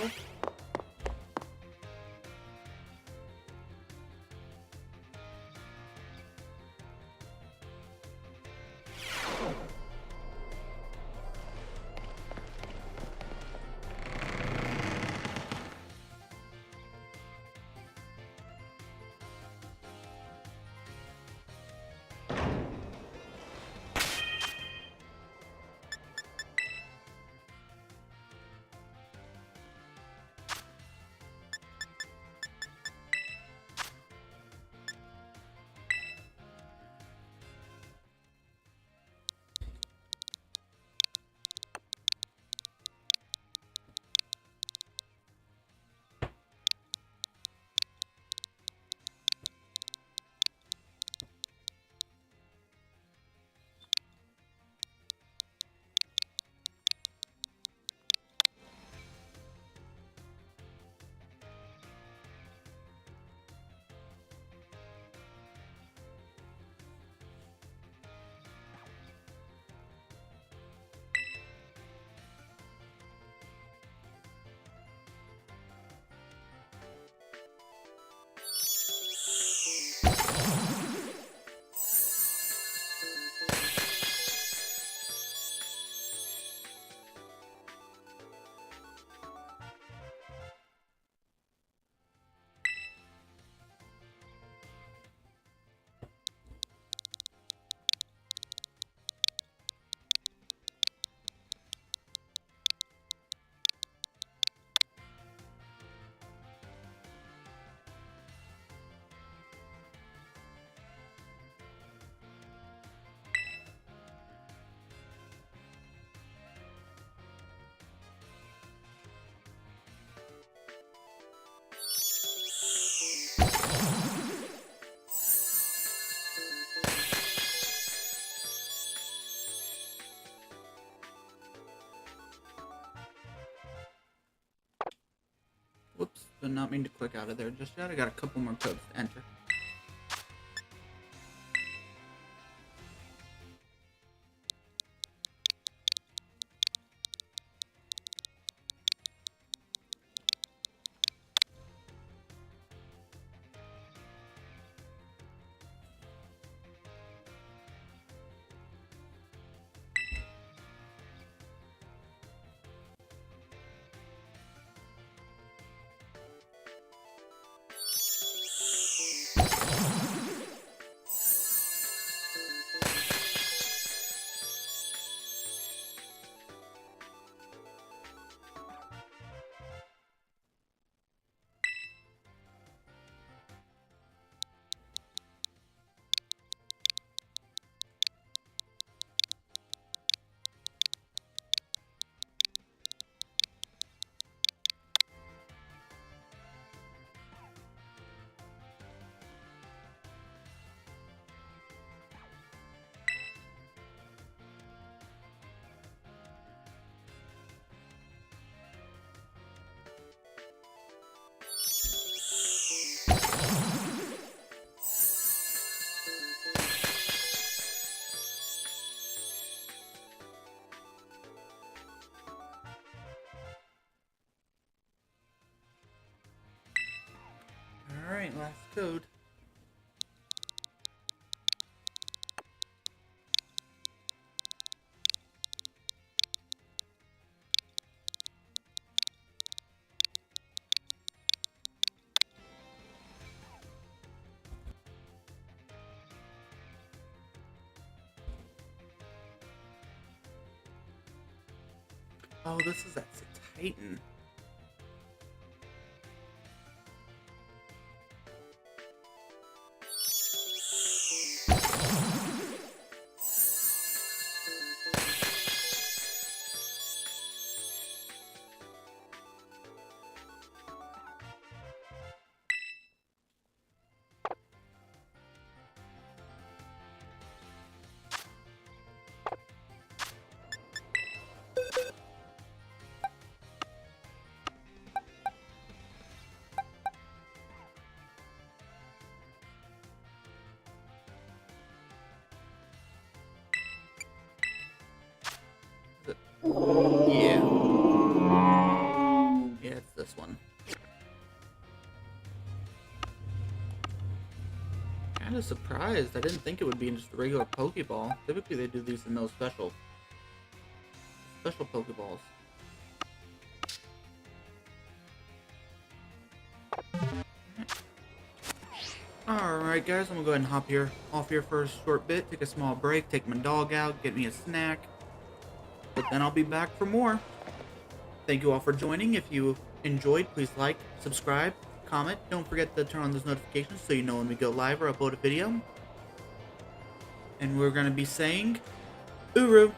Whoops, did not mean to click out of there just yet. I got a couple more codes to enter. Alright, last code. Oh, this is that Titan. this one. Kind of surprised. I didn't think it would be in just a regular Pokeball. Typically they do these in those special Pokeballs. Alright guys, I'm gonna go ahead and hop off here for a short bit, take a small break, take my dog out, get me a snack. But then I'll be back for more. Thank you all for joining. If you enjoyed, please like, subscribe, comment. Don't forget to turn on those notifications so you know when we go live or upload a video. And we're gonna be saying, Uru!